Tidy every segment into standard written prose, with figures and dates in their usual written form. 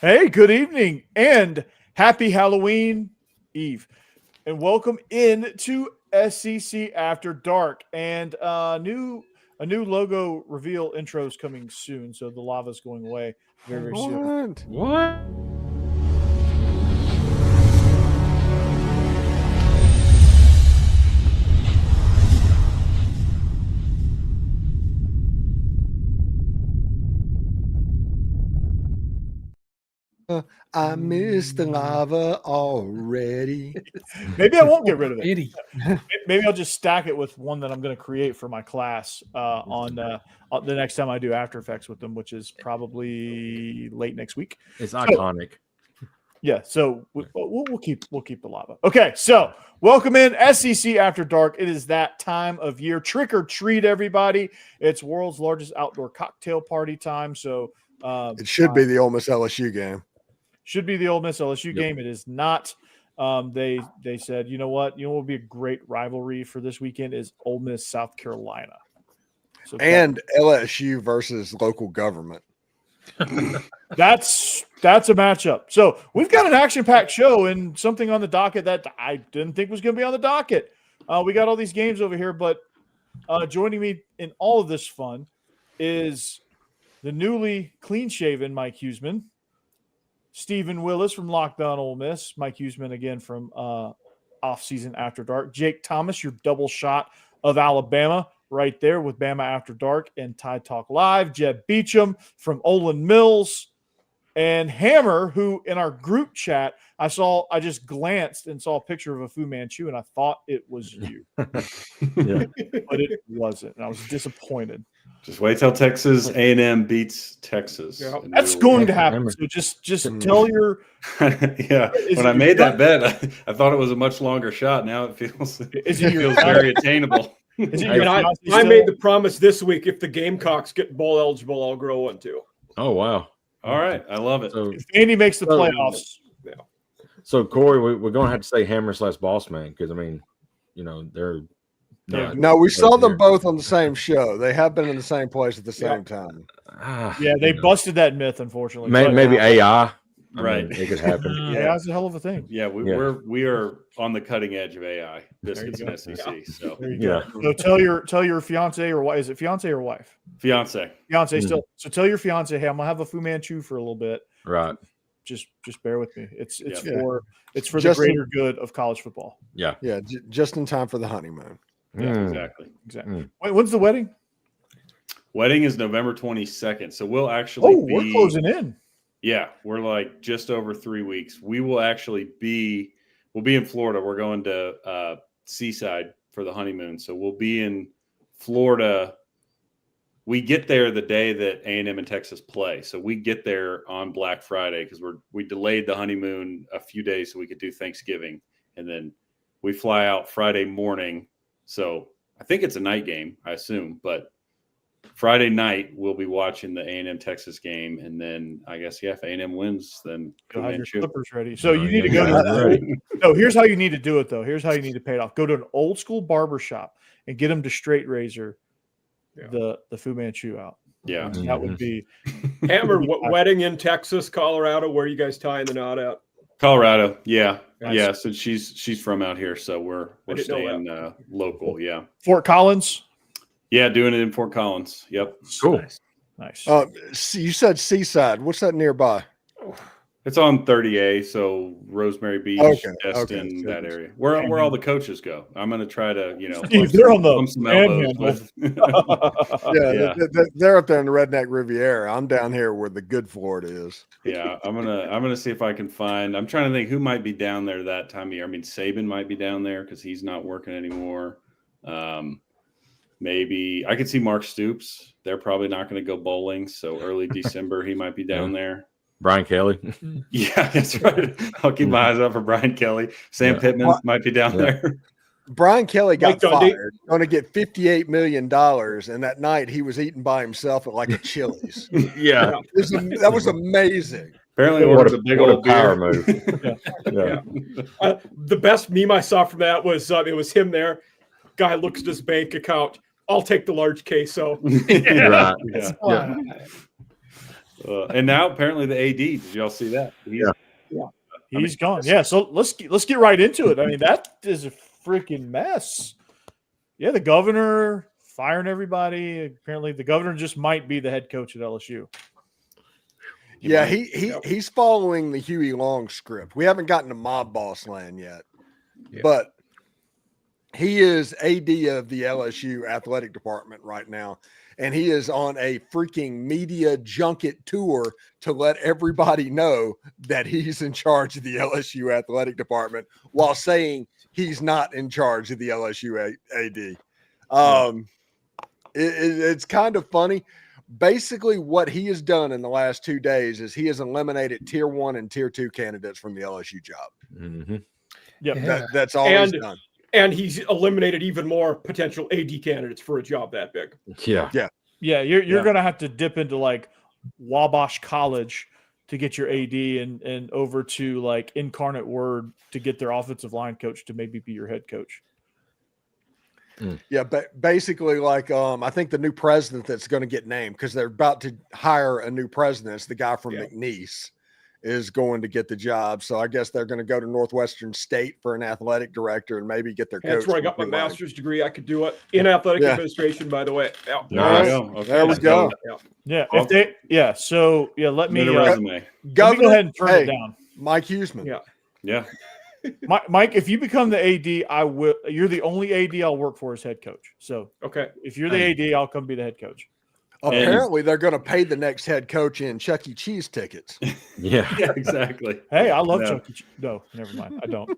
Hey, good evening and happy Halloween Eve. And welcome in to SEC After Dark. And a new logo reveal intro is coming soon. So the lava's going away very, very soon. What? I miss the lava already. Maybe I won't get rid of it. Maybe I'll just stack it with one that I'm going to create for my class on the next time I do After Effects with them, which is probably late next week. It's iconic. Yeah, so we'll keep the lava. Okay, so welcome in SEC After Dark. It is that time of year. Trick or treat, everybody! It's world's largest outdoor cocktail party time. So it should be the Ole Miss LSU game. Should be the Ole Miss LSU game. It is not. They said, you know what would be a great rivalry for this weekend is Ole Miss South Carolina. So LSU versus local government. That's a matchup. So we've got an action-packed show and something on the docket that I didn't think was going to be on the docket. We got all these games over here, but joining me in all of this fun is the newly clean-shaven Mike Huseman, Stephen Willis from Lockdown Ole Miss, Mike Huseman again from Off-Season After Dark, Jake Thomas, your double shot of Alabama, right there with Bama After Dark and Tide Talk Live, Jeb Beecham from Olin Mills, and Hammer, who in our group chat, I just glanced and saw a picture of a Fu Manchu, and I thought it was you. But it wasn't, and I was disappointed. Just wait till Texas A&M beats Texas. Yeah, that's going to happen. So just tell your When I made that bet, I thought it was a much longer shot. Now it feels very attainable. I made the promise this week: if the Gamecocks get bowl eligible, I'll grow one too. Oh wow! All right, I love it. So, if Andy makes the playoffs, So Corey, we're going to have to say Hammer / Boss Man because they're. No, we saw them both on the same show. They have been in the same place at the same time. They busted that myth, unfortunately. Maybe AI. Right. It could happen. AI is a hell of a thing. Yeah, we are on the cutting edge of AI. Biscuits and SEC. So there you go. So tell your fiance or wife. Is it fiance or wife? Fiance still. So tell your fiance, hey, I'm gonna have a Fu Manchu for a little bit. Right. Just bear with me. It's for the greater good of college football. Yeah. Yeah. Just in time for the honeymoon. Yeah, exactly. Wait, when's the wedding? Wedding is November 22nd. So we'll actually we're closing in. Yeah, we're like just over 3 weeks. We will actually we'll be in Florida. We're going to Seaside for the honeymoon. So we'll be in Florida. We get there the day that A&M and Texas play. So we get there on Black Friday because we delayed the honeymoon a few days so we could do Thanksgiving. And then we fly out Friday morning. So I think it's a night game, I assume, but Friday night we'll be watching the A&M Texas game, and then I guess if A&M wins, then you'll have your slippers ready. So you need to go to No, here's how you need to do it though. Here's how you need to pay it off. Go to an old school barber shop and get them to straight razor the Fu Manchu out. Yeah, that would be Hammer. Wedding in Texas, Colorado. Where are you guys tying the knot at? Colorado, yeah. So she's from out here, so we're staying local. Yeah, Fort Collins. Yeah, doing it in Fort Collins. Yep, cool, nice. You said Seaside. What's that nearby? It's on 30A, so Rosemary Beach, Destin, that area. Where all the coaches go. I'm going to try to they're on the they're up there in the Redneck Riviera. I'm down here where the good Florida is. Yeah, I'm gonna see if I can find. I'm trying to think who might be down there that time of year. I mean, Saban might be down there because he's not working anymore. Maybe I could see Mark Stoops. They're probably not going to go bowling, so early December he might be down there. Brian Kelly. Yeah, that's right. I'll keep my eyes out for Brian Kelly. Sam Pittman might be down there. Brian Kelly got fired, going to get $58 million, and that night he was eating by himself at like a Chili's. That was amazing. Apparently, what a big old power move. The best meme I saw from that was it was him there. Guy looks at his bank account. I'll take the large queso. And now apparently the AD. Did y'all see that? He's gone. Yeah. So let's get right into it. I mean, that is a freaking mess. Yeah, the governor firing everybody. Apparently, the governor just might be the head coach at LSU. He's following the Huey Long script. We haven't gotten to mob boss land yet, but he is AD of the LSU athletic department right now, and he is on a freaking media junket tour to let everybody know that he's in charge of the LSU athletic department while saying he's not in charge of the LSU AD. It's kind of funny. Basically, what he has done in the last 2 days is he has eliminated tier 1 and tier 2 candidates from the LSU job. Mm-hmm. That's all he's done. And he's eliminated even more potential AD candidates for a job that big. Yeah. You're going to have to dip into like Wabash College to get your AD and over to like Incarnate Word to get their offensive line coach to maybe be your head coach. Yeah, but basically, like I think the new president that's going to get named, because they're about to hire a new president. It's the guy from McNeese is going to get the job. So I guess they're going to go to Northwestern State for an athletic director and maybe get their coach. That's where I got my master's degree. I could do it in athletic administration, by the way. Yeah. There we go. So let me resume. Governor, go ahead and turn it down. Mike Huseman. Yeah. Mike, if you become the AD, I will. You're the only AD I'll work for as head coach. So if you're the AD, I'll come be the head coach. Apparently, they're going to pay the next head coach in Chuck E. Cheese tickets. Yeah, exactly. Hey, I love Chuck E. Cheese. No, never mind. I don't.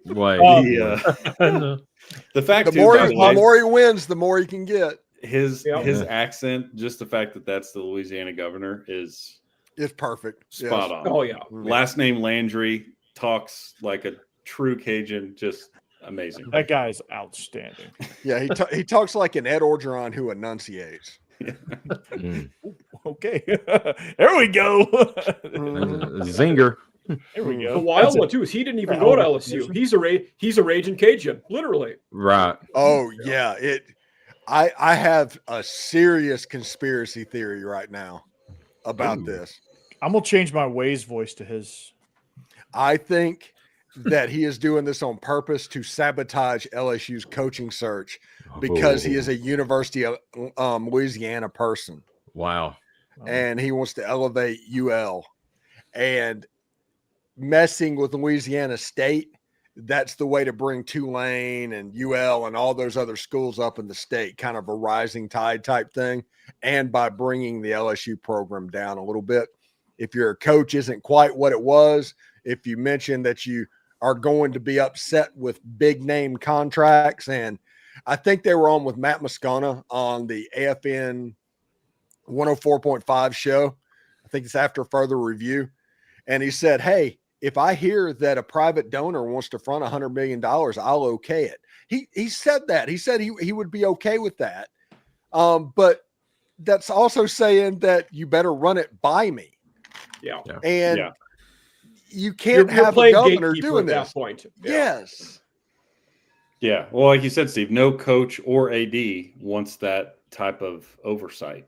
The fact the more he wins, the more he can get. His accent, just the fact that that's the Louisiana governor is perfect. Spot on. Oh yeah. Last name Landry, talks like a true Cajun, just amazing. That guy's outstanding. Yeah, he talks like an Ed Orgeron who enunciates. Okay, there we go. Zinger. There we go. The wild one too is he didn't even go to LSU. He's a raging Cajun, literally. Right. Oh yeah. I have a serious conspiracy theory right now about this. I'm gonna change my Waze voice to his. I think that he is doing this on purpose to sabotage LSU's coaching search because he is a University of Louisiana person. Wow. And he wants to elevate UL. And messing with Louisiana State, that's the way to bring Tulane and UL and all those other schools up in the state, kind of a rising tide type thing. And by bringing the LSU program down a little bit. If your coach isn't quite what it was, if you mention that you are going to be upset with big name contracts. And I think they were on with Matt Moscona on the AFN 104.5 show. I think it's after further review. And he said, hey, if I hear that a private donor wants to front $100 million, I'll okay it. He said that. He said he would be okay with that. But that's also saying that you better run it by me. Yeah. And you can't have a governor doing this. At that point. Yes. Yeah. Well, like you said, Steve, no coach or AD wants that type of oversight,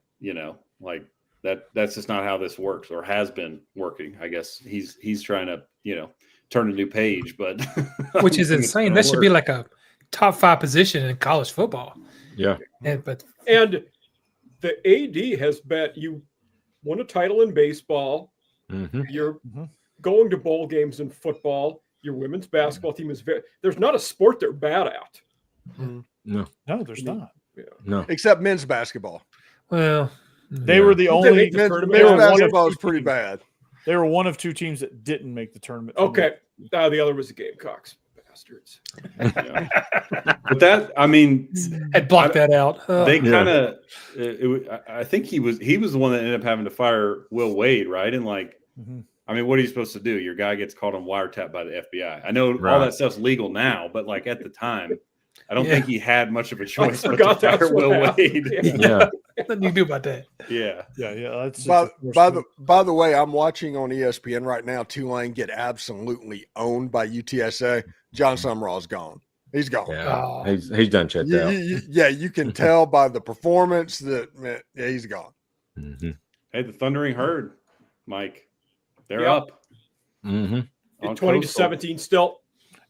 like that's just not how this works or has been working. I guess he's trying to, turn a new page, but which is insane. That should be like a top 5 position in college football. Yeah. And the AD has bet you won a title in baseball. Mm-hmm. You're going to bowl games in football. Your women's basketball team is there's not a sport they're bad at. No, there's not. Yeah. No, except men's basketball. Well, they were the only. Men's basketball is pretty bad. They were one of 2 teams that didn't make the tournament. Okay, the other was the Gamecocks. Bastards. But that, I mean, I'd block that out. They kind of. I think he was the one that ended up having to fire Will Wade, right? And I mean, what are you supposed to do? Your guy gets caught on wiretap by the FBI. I know all that stuff's legal now, but at the time, I don't think he had much of a choice but to fire Will Wade. Yeah. Nothing you can do about that. Yeah. That's by the way, I'm watching on ESPN right now. Tulane get absolutely owned by UTSA. John Summerall's gone. He's gone. Yeah. He's done checked out. You can tell by the performance that he's gone. Mm-hmm. Hey, the Thundering Herd. Mike. They're Yep. up. Mm-hmm. On 20-17 still.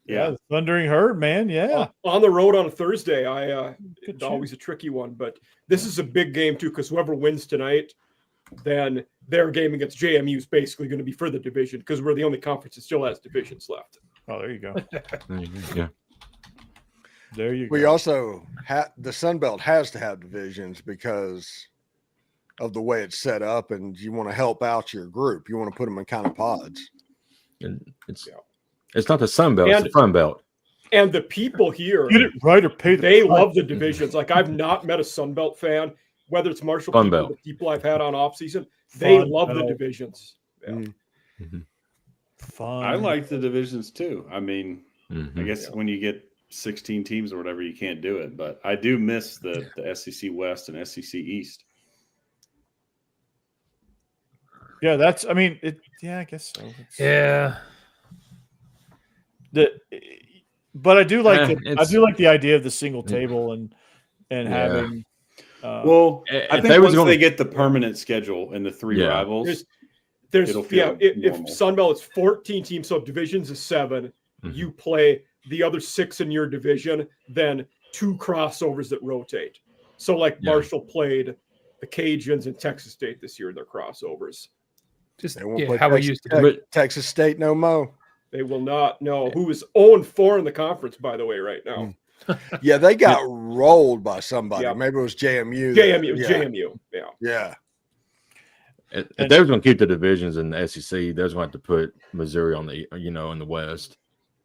Yeah, Yeah. the Thundering Herd, man. Yeah. On the road on a Thursday, Good it's always a tricky one, but this is a big game too, because whoever wins tonight, then their game against JMU is basically going to be for the division, because we're the only conference that still has divisions left. Oh, there you go. Yeah. There you We go. also the Sun Belt has to have divisions because of the way it's set up, and you want to help out your group. You want to put them in kind of pods. And it's not the Sun Belt, it's And- the Fun Belt. And the people here, Get it right or pay the they price. love the divisions. Like, I've not met a Sunbelt fan, whether it's Marshall Fun people, Belt. the people I've had on off season, they Fun love the Belt. divisions. Yeah. Fun. I like the divisions too. I mean, Mhm. I guess when you get 16 teams or whatever, you can't do it. But I do miss the SEC West and SEC East. Yeah, that's. I mean, it. Yeah, I guess so. It's- Yeah. But I do like it's- the idea of the single table and Yeah. having. Well, if I they think was once gonna- they get the permanent schedule and the three Yeah. rivals, There's It'll feel if normal. Sunbelt is 14 teams, so divisions is 7. Mhm. You play the other 6 in your division, then 2 crossovers that rotate. So like Yeah. Marshall played the Cajuns and Texas State this year in their crossovers. Just They won't play how we Texas used to Tech. do it. Texas State no mo. They will not know who is 0-4 in the conference, by the way, right now. Yeah, they got rolled by somebody. Yeah. Maybe it was JMU. JMU, Yeah. JMU. Yeah. Yeah. If they was going to keep the divisions in the SEC, they was going to have to put Missouri on the in the West.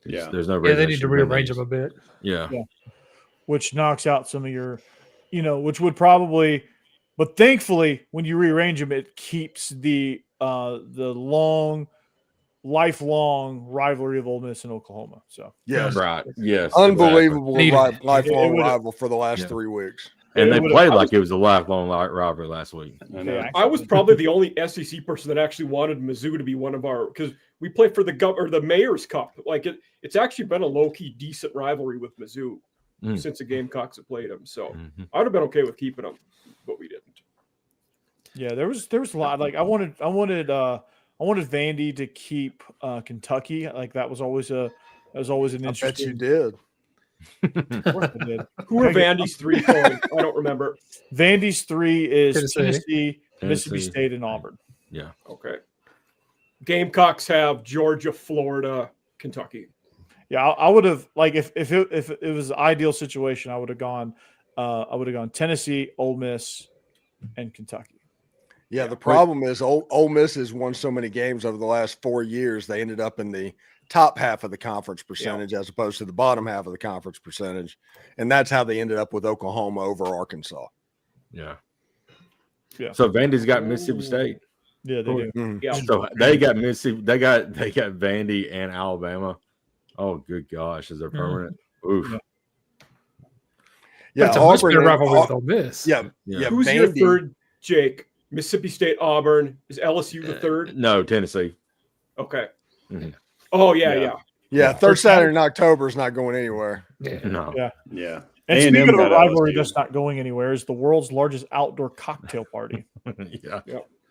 Yeah. There's no Yeah, reason they need to should win rearrange these. them a bit. Yeah. which knocks out some of your, which would probably, but thankfully when you rearrange them, it keeps the lifelong rivalry of Ole Miss and Oklahoma. So Yes. Right. Yes. Unbelievable Needed. lifelong It would've- rival for the last Yeah. 3 weeks. And It they would've- played I like it was a lifelong rivalry last week. I know. Yeah, I was probably the only SEC person that actually wanted Mizzou to be one of our, because we play for the Mayor's Cup. Like it's actually been a low key decent rivalry with Mizzou since the Gamecocks have played them. So Mhm. I would have been okay with keeping them, but we didn't. yeah, there was a lot. Like I wanted Vandy to keep Kentucky. Like that was always an I bet you interesting. did. Of course I did. Who are Vandy's 3 going? I don't remember. Vandy's 3 is Tennessee. Mississippi Tennessee. State, and Auburn. Yeah. Okay. Gamecocks have Georgia, Florida, Kentucky. Yeah, I would have like if it was the ideal situation, I would have gone Tennessee, Ole Miss, and Kentucky. Yeah, the problem is Ole Miss has won so many games over the last 4 years. They ended up in the top half of the conference percentage as opposed to the bottom half of the conference percentage. And that's how they ended up with Oklahoma over Arkansas. Yeah. Yeah. So Vandy's got Mississippi State. Yeah, they do. Mm. Yeah. So they got Mississippi. They got Vandy and Alabama. Oh, good gosh, is there permanent? Oof. Yeah, That's a much better and- rivalry with Ole Miss. Yeah, Yeah. yeah. Who's your Vandy- third, Jake? Mississippi State, Auburn. Is LSU the third? No, Tennessee. Okay. Mhm. Oh, yeah. Yeah. Yeah, third Saturday in October is not going anywhere. Yeah. No. Yeah. Yeah. And A&M speaking of a got rivalry LSU. that's not going anywhere, is the world's largest outdoor cocktail party, Yeah.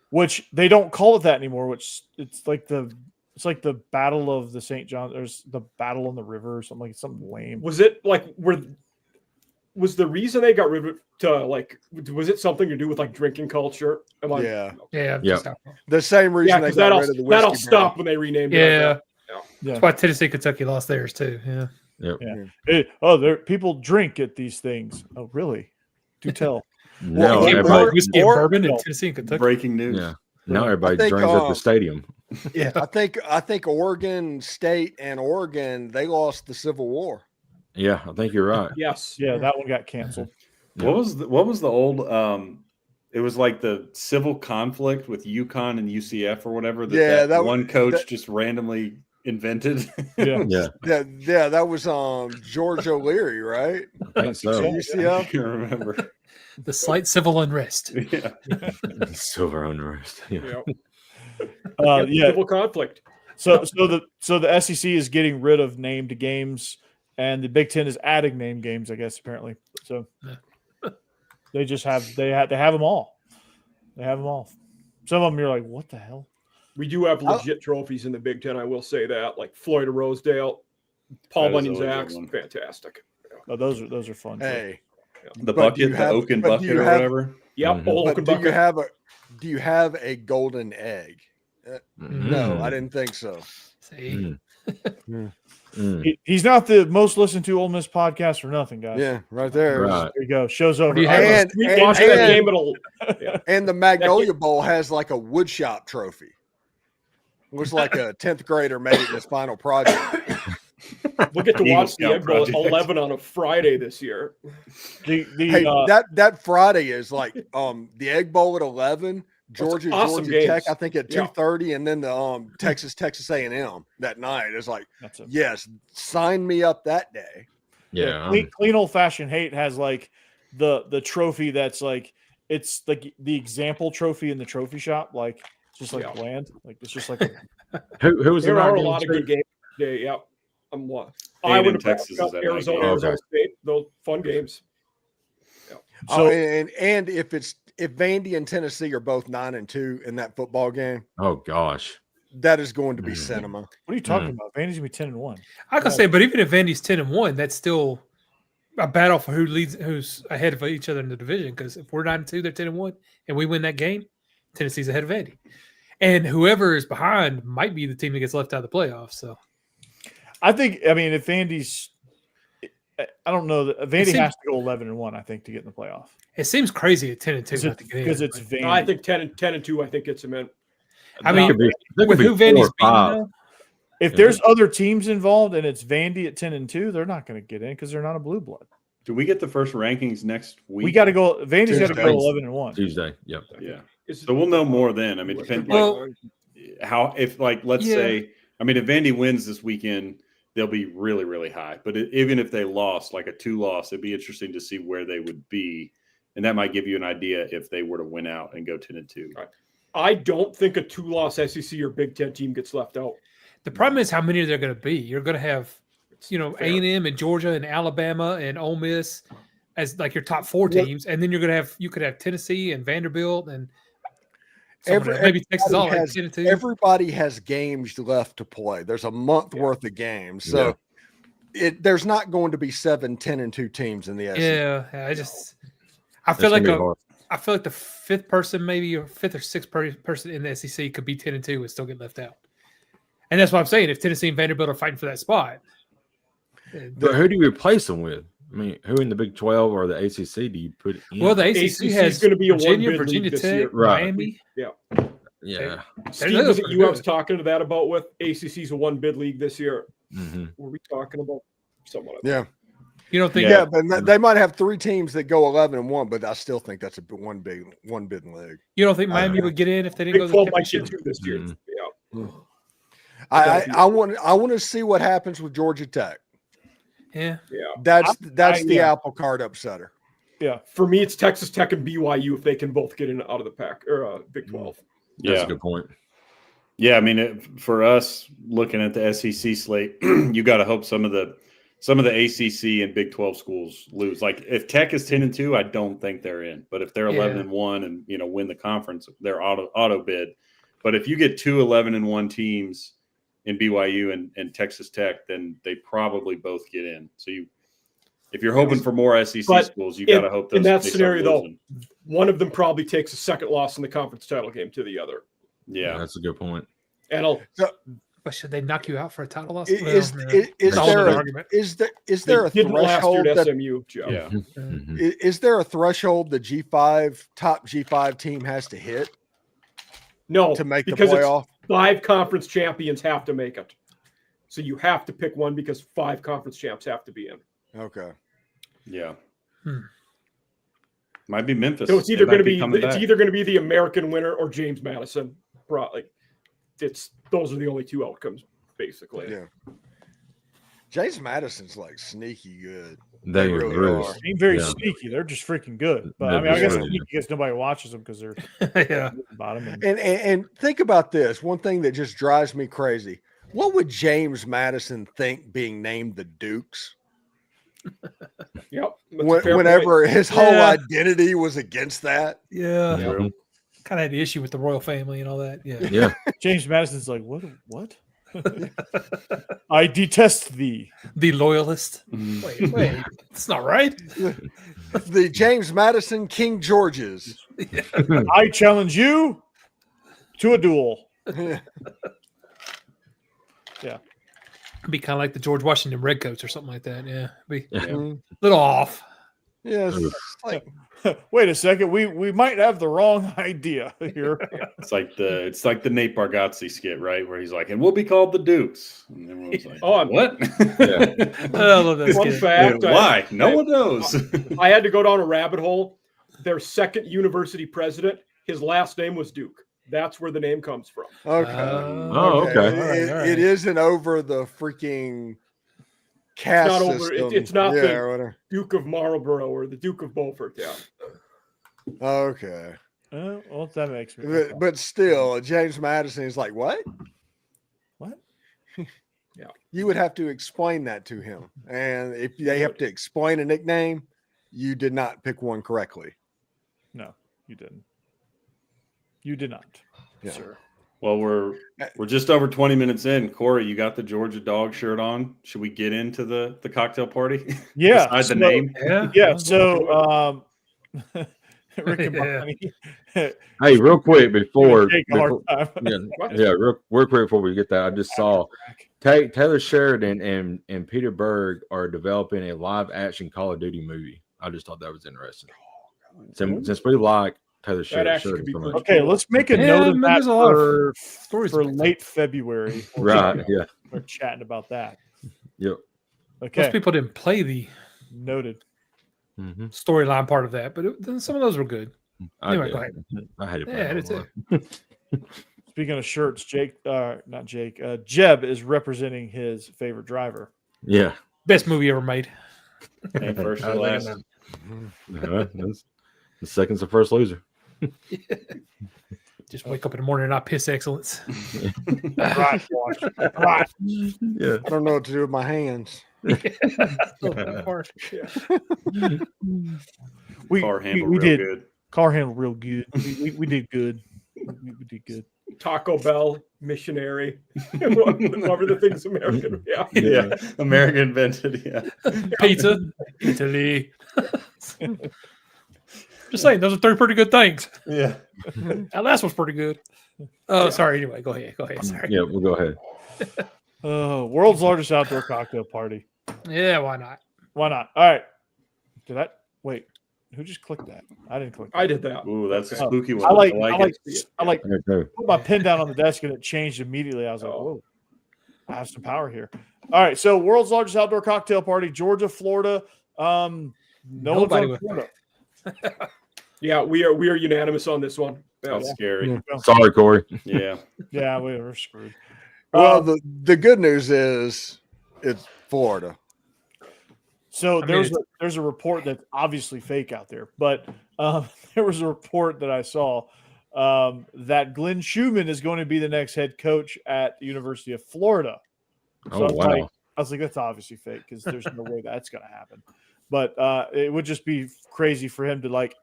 which they don't call it that anymore. Which it's like the Battle of the St. John. There's the Battle on the River or something something lame. Was it like was the reason they got rid of it to was it something to do with like drinking culture? Am I- Yeah. Yeah. Yeah. just alcohol. The same reason Yeah, they because got that'll rid of the whiskey that'll brand. stop when they renamed it. Yeah. Yeah. That's why Tennessee, Kentucky lost theirs too. Yeah. There people drink at these things. Oh, really? Do tell. No, Well, Can't everybody, brew whiskey and or- bourbon in no. Tennessee and Kentucky. Breaking news. yeah. Now everybody think, drinks at the stadium. Yeah. I think Oregon State and Oregon, they lost the Civil War. Yeah, I think you're right. Yes. Yeah, that one got canceled. What was the old it was like the civil conflict with UConn and UCF or whatever Yeah, that that- one coach that- just randomly invented. Yeah. Yeah, Yeah, that was George O'Leary, right? I think so. I UCF. can't remember. The slight civil unrest. Yeah. Silver unrest. Yeah. Yeah. Civil conflict. So the SEC is getting rid of named games, and the Big Ten is adding named games, I guess, apparently. So they have them all. They have them all. Some of them you're like, what the hell? We do have legit trophies in the Big Ten. I will say that, like Floyd of Rosedale, Paul Bunyan's axe, fantastic. Oh, those are fun. Hey, The bucket, the Oaken bucket or whatever. Yep. Mhm. But do you have a golden egg? No, Mm. I didn't think so. See, He's not the most listened to Ole Miss podcast for nothing, guys. Yeah, right there. Right. There you go. Show's over. do you have And, and, Watch that game. and, and the Magnolia Bowl has like a woodshop trophy. It was like a 10th grader made it in his final project. We'll get to Eagle watch the Scout Egg Bowl at project. 11 on a Friday this year. Hey, That Friday is like the Egg Bowl at 11, Georgia awesome Georgia Tech, games. I think at 2:30, and then the Texas A&M that night. It's like, yes, sign me up that day. Yeah. Clean old fashioned hate has like the trophy that's like it's like the example trophy in the trophy shop, like just like bland, like it's just like Who was There the are a non-game lot of good state? games today. Yep. I'm what? A&M, to Texas is at Arizona, night. Arizona Okay. State. Those fun games. So- and if Vandy and Tennessee are both 9-2 in that football game, Oh gosh. that is going to be cinema. what are you talking about? Vandy's gonna be 10-1. I can say, but even if Vandy's 10-1, that's still a battle for who's ahead of each other in the division. Because if we're 9-2, they're 10-1, and we win that game, Tennessee's ahead of Vandy, and whoever is behind might be the team that gets left out of the playoffs. So I mean, if Vandy's, I don't know that Vandy has to go 11-1. I think to get in the playoff it seems crazy at 10-2 not to get in, because it's but Vandy. I think 10-2. I think gets them in. I mean, There with could who be 4 Vandy's or beating, 5. though, If there's other teams involved and it's Vandy at 10-2, they're not going to get in because they're not a blue blood. Do we get the first rankings next week? We got to go. Vandy's got to go Tuesday. 11-1. Tuesday. Yep. Yeah. So we'll know more then. I mean, depends. Well- How if like let's Yeah. say, I mean, if Vandy wins this weekend, they'll be really really high. But even if they lost, like a 2-loss, it'd be interesting to see where they would be, and that might give you an idea if they were to win out and go 10-2. Right. I don't think a 2-loss SEC or Big Ten team gets left out. the problem is how many are there going to be. You're going to have, A&M and Georgia and Alabama and Ole Miss as like your top 4 teams, and then you could have Tennessee and Vanderbilt and maybe Texas all like 10-2. Everybody has games left to play. There's a month worth of games. So there's not going to be 7 10-2 teams in the SEC. Yeah, I feel like gonna be hard. I feel like the 5th person, maybe or 5th or 6th person in the SEC could be 10-2 and still get left out. And that's what I'm saying. If Tennessee and Vanderbilt are fighting for that spot, But who do you replace them with? I mean, who in the Big 12 or the ACC do you put in? well, the ACC ACC has is going to be a Virginia, one-bid Virginia league this Tech, year. Right. Miami. yeah. Steve, those was are it pretty you I was good. talking to that about with ACC's a 1-bid league this year? Mm-hmm. Were we talking about someone else? Yeah. You don't think? Yeah, but they might have 3 teams that go 11-1, but I still think that's a one bid league. You don't think Miami would get in if they didn't go Big to the 12 might get championship? 2 this year. Mhm. Yeah. I want to see what happens with Georgia Tech. Yeah. That's the apple cart upsetter. Yeah. For me, it's Texas Tech and BYU if they can both get in out of the pack or Big 12. That's a good point. Yeah, I mean, for us looking at the SEC slate, you got to hope some of the ACC and Big 12 schools lose. Like if Tech is 10-2, I don't think they're in. But if they're 11-1 and win the conference, they're auto bid. But if you get 2 11-1 teams in BYU and Texas Tech, then they probably both get in. So if you're hoping for more SEC schools, you got to hope those in that they start scenario though, losing. one of them probably takes a second loss in the conference title game to the other. Yeah, That's a good point. And But should they knock you out for a title loss? Is It's a whole there other a, argument. is there a didn't last year threshold at that SMU, Joe. yeah. Mhm. is there a threshold the top G5 team has to hit No, to make the because playoff? it's 5 conference champions have to make it. So you have to pick one because 5 conference champs have to be in. Okay. Yeah. Hmm. Might be Memphis. So it's They either might going to be coming back. the American winner or James Madison. Those are the only 2 outcomes basically. Yeah. James Madison's like sneaky good. They really really are. Ain't very Yeah. sneaky. They're just freaking good. But They're I mean, I guess really sneaky because nobody watches them because they're Yeah. bottom. And think about this. One thing that just drives me crazy. What would James Madison think being named the Dukes? Yep. That's a fair Whenever point. his whole Yeah. identity was against that. Yeah. Mhm. Kind of had the issue with the royal family and all that. Yeah. Yeah. James Madison's like, what? I detest thee. The loyalist. Mm. Wait, it's not right. The James Madison King Georges. I challenge you to a duel. It'd be kind of like the George Washington Redcoats or something like that. Yeah. Be a Mhm. little off. Yes. Like, Wait a second. We might have the wrong idea here. It's like the Nate Bargatze skit, right? Where he's like, and we'll be called the Dukes. And everyone's like, Oh, what? I love that Fun skit. fact. Why? No one knows. I had to go down a rabbit hole. Their second university president, his last name was Duke. That's where the name comes from. okay. Oh, okay. It- All right. It isn't over the freaking caste not over- system. it's not the- or whatever. Duke of Marlborough or the Duke of Beaufort. Yeah. Okay. Well, that makes me. But still, James Madison is like, what? What? Yeah. You would have to explain that to him. And if they have to explain a nickname, you did not pick one correctly. No, you didn't. You did not, Yeah. sir. Well, we're just over 20 minutes in. Corey, you got the Georgia dog shirt on. Should we get into the cocktail party? Yeah. Besides the so- name. Yeah. Yeah. So, Rick and Yeah. Bonnie. Hey, real quick before, Take a hard time. real quick before we get that, I just saw Taylor Sheridan and Peter Berg are developing a live action Call of Duty movie. I just thought that was interesting. Since we like Taylor actually could be Sheridan, so much. Okay, let's make a Yeah, note of man, that there's a lot of for stories about that. late February. Right? Yeah. We're chatting about that. Yep. Okay, Most people didn't play the noted. Mm-hmm. storyline part of that, but then some of those were good. Anyway, go ahead. I had it. Yeah, it's it. Speaking of shirts, not Jake, Jeb is representing his favorite driver. Yeah. Best movie ever made. And first I or was last. That's the second's the first loser. Just wake up in the morning and not piss excellence. Right, watch. Right. Yeah. I don't know what to do with my hands. We, Car we, handle we real did good. car handle real good. We did good. We did good. Taco Bell, missionary, whatever the things American. Yeah. Yeah. American invented. Yeah. Pizza, Italy. Just saying, those are three pretty good things. Yeah. That last one's pretty good. Oh, sorry. Anyway, go ahead. Sorry. Yeah, we'll go ahead. World's largest outdoor cocktail party. Yeah, why not? Why not? All right. Wait, who just clicked that? I didn't click that. I did that. Ooh, that's a Oh, spooky one. I like Okay. put my pen down on the desk and it changed immediately. I was like, Oh. whoa, I have some power here. All right. So world's largest outdoor cocktail party, Georgia, Florida. No Nobody one's on would- Florida. Yeah, we are unanimous on this one. Yeah. That's scary. Sorry, Corey. Yeah. Yeah, we're screwed. Well, the good news is it's Florida. So I mean, there's a report that's obviously fake out there, but there was a report that I saw that Glenn Schumann is going to be the next head coach at the University of Florida. So Oh, I was wow. I was like, that's obviously fake because there's no way that's going to happen. But it would just be crazy for him to, like,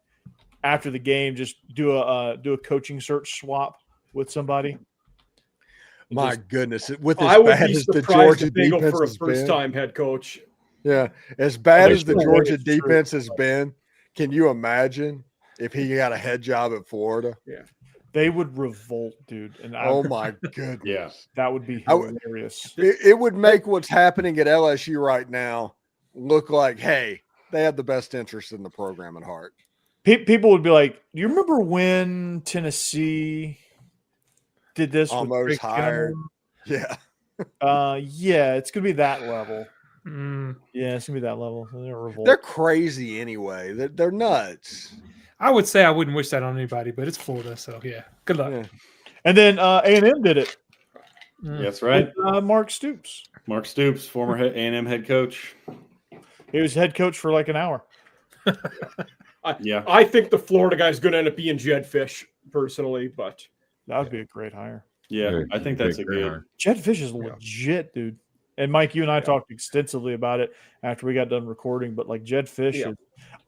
after the game, just do a coaching search swap with somebody. My Just- goodness, with I as would bad be as the surprised Georgia if they go defense for a has been, first-time head coach. yeah, as bad They as the still Georgia win, it's true. defense has been, can you imagine if he got a head job at Florida? They would revolt, dude, and Oh my goodness, Yeah. that would be I would- hilarious. it would make what's happening at LSU right now look like, hey, they have the best interest in the program at heart. People would be like, "Do you remember when Tennessee did this?" with Almost Greg hired. Schiano?" Yeah, Yeah, it's gonna be that level. Mm, Yeah, it's gonna be that level. They're revolt. they're crazy anyway. They're nuts. I would say I wouldn't wish that on anybody, but it's Florida, so yeah. Good luck. Yeah. And then A&M did it. Mm. That's right. With, Mark Stoops. Mark Stoops, former A&M head coach. He was head coach for like an hour. Yeah. I think the Florida guy is going to end up being Jed Fish, personally, but That would be a great hire. Yeah. Very- I think that's a very good. hard. Jed Fish is legit, dude. And Mike, you and I talked extensively about it after we got done recording. But like Jed Fish,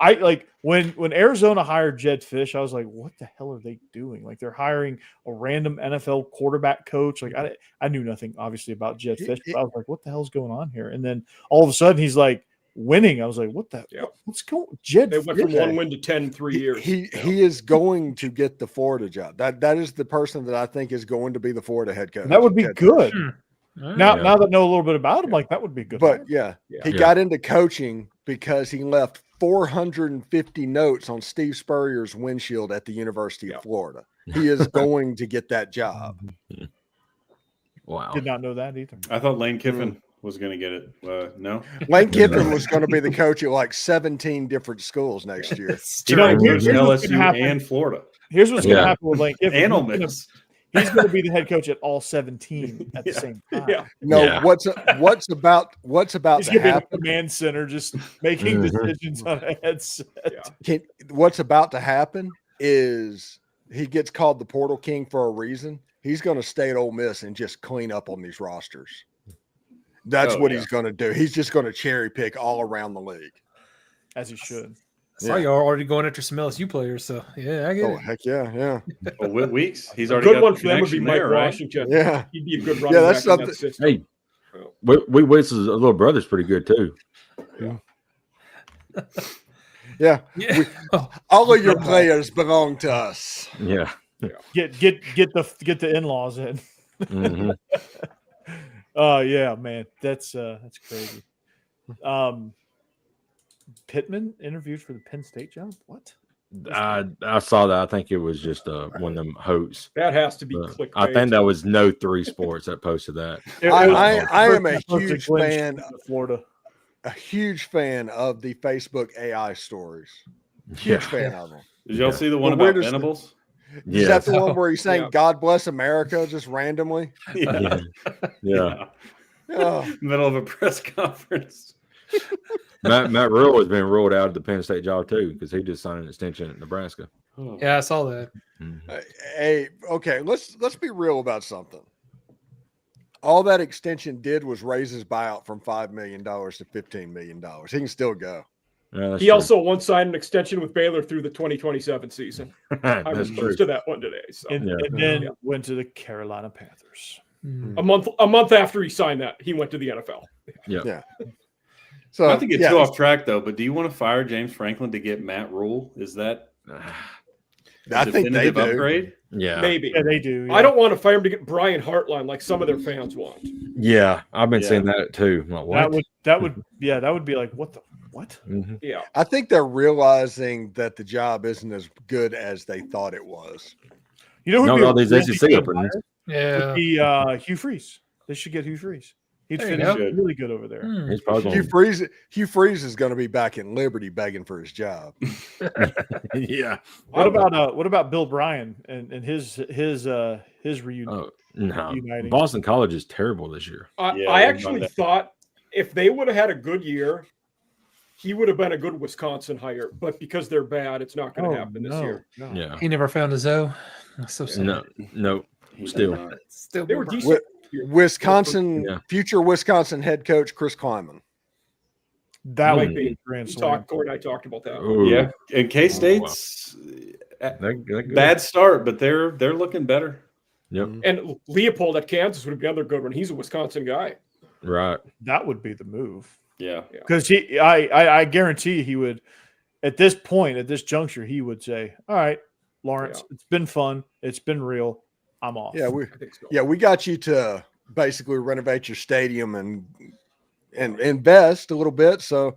I like when Arizona hired Jed Fish, I was like, what the hell are they doing? Like they're hiring a random NFL quarterback coach. Like I knew nothing obviously about Jed Fish, but I was like, what the hell's going on here? And then all of a sudden he's like winning. I was like, what the what's going? Jed They went from 1 win to 10 in 3 years. He is going to get the Florida job. That is the person that I think is going to be the Florida head coach. That would be good. Now that I know a little bit about him, like that would be good. But he got into coaching because he left 450 notes on Steve Spurrier's windshield at the University of Florida. He is going to get that job. Wow. Did not know that either. I thought Lane Kiffin was going to get it. No, Lane Kiffin was going to be the coach at like 17 different schools next year. He might coach LSU and Florida. Here's what's going to happen with Lane Kiffin. And Ole Miss. He's going to be the head coach at all 17 at the same time. No, what's about He's to going to be happen? the command center, just making decisions on a headset. What's about to happen is he gets called the Portal King for a reason. He's going to stay at Ole Miss and just clean up on these rosters. That's what he's going to do. He's just going to cherry pick all around the league, as he should. So you're already going after some LSU players, so I get it. Heck yeah. Well, Weeks, he's A already good got one the for them would be connection Mike there, right? Washington. Yeah. He'd be a good running that's back in that something. system. Hey, Weeks' little brother's pretty good too. Yeah. All of your players belong to us. Yeah. Get the in-laws in. Mm-hmm. Yeah, man, that's crazy. Pittman interviewed for the Penn State job. What? I saw that. I think it was just one of them hoax. That has to be clickbait. I think that was No 3 Sports that posted that. I am a huge fan of Florida. A huge fan of the Facebook AI stories. Huge fan of them. Did y'all see the one about Venables? Is that the one where he's saying "God bless America" just randomly? Yeah. Middle of a press conference. Matt Rule has been ruled out of the Penn State job too because he just signed an extension at Nebraska. Yeah, I saw that. Hey, okay, let's be real about something. All that extension did was raise his buyout from $5 million to $15 million. He can still go. Yeah, he also once signed an extension with Baylor through the 2027 season. I was close to that one today. So. And then went to the Carolina Panthers. A month after he signed that, he went to the NFL. Yeah. So not to get too off track though, but do you want to fire James Franklin to get Matt Rule? Is that I think they do. Upgrade? Yeah, maybe. Yeah, they do. Yeah. I don't want to fire him to get Brian Hartline like some of their fans want. Yeah, I've been seeing that too. Like, what? That would be like what? Mm-hmm. Yeah, I think they're realizing that the job isn't as good as they thought it was. You know, all these SEC openings. Yeah, Hugh Freeze. They should get Hugh Freeze. He'd finish really good over there. He's probably Hugh Freeze is going to be back in Liberty begging for his job. Yeah. What about Bill Bryan and his reunion? Oh, no, Boston College is terrible this year. I actually thought if they would have had a good year, he would have been a good Wisconsin hire. But because they're bad, it's not going to happen this year. No. Yeah, he never found a Zoe. That's so sad. No, still they were decent. Wisconsin, future Wisconsin head coach Chris Kleiman. That would be Corey and I talked about that. Ooh. Yeah, and K-State's bad start, but they're looking better. Yep. And Leopold at Kansas would be another good one. He's a Wisconsin guy. Right. That would be the move. Yeah. Because I guarantee he would, at this point, at this juncture, he would say, "All right, Lawrence, it's been fun. It's been real. I'm off." Yeah, we got you to basically renovate your stadium and invest a little bit. So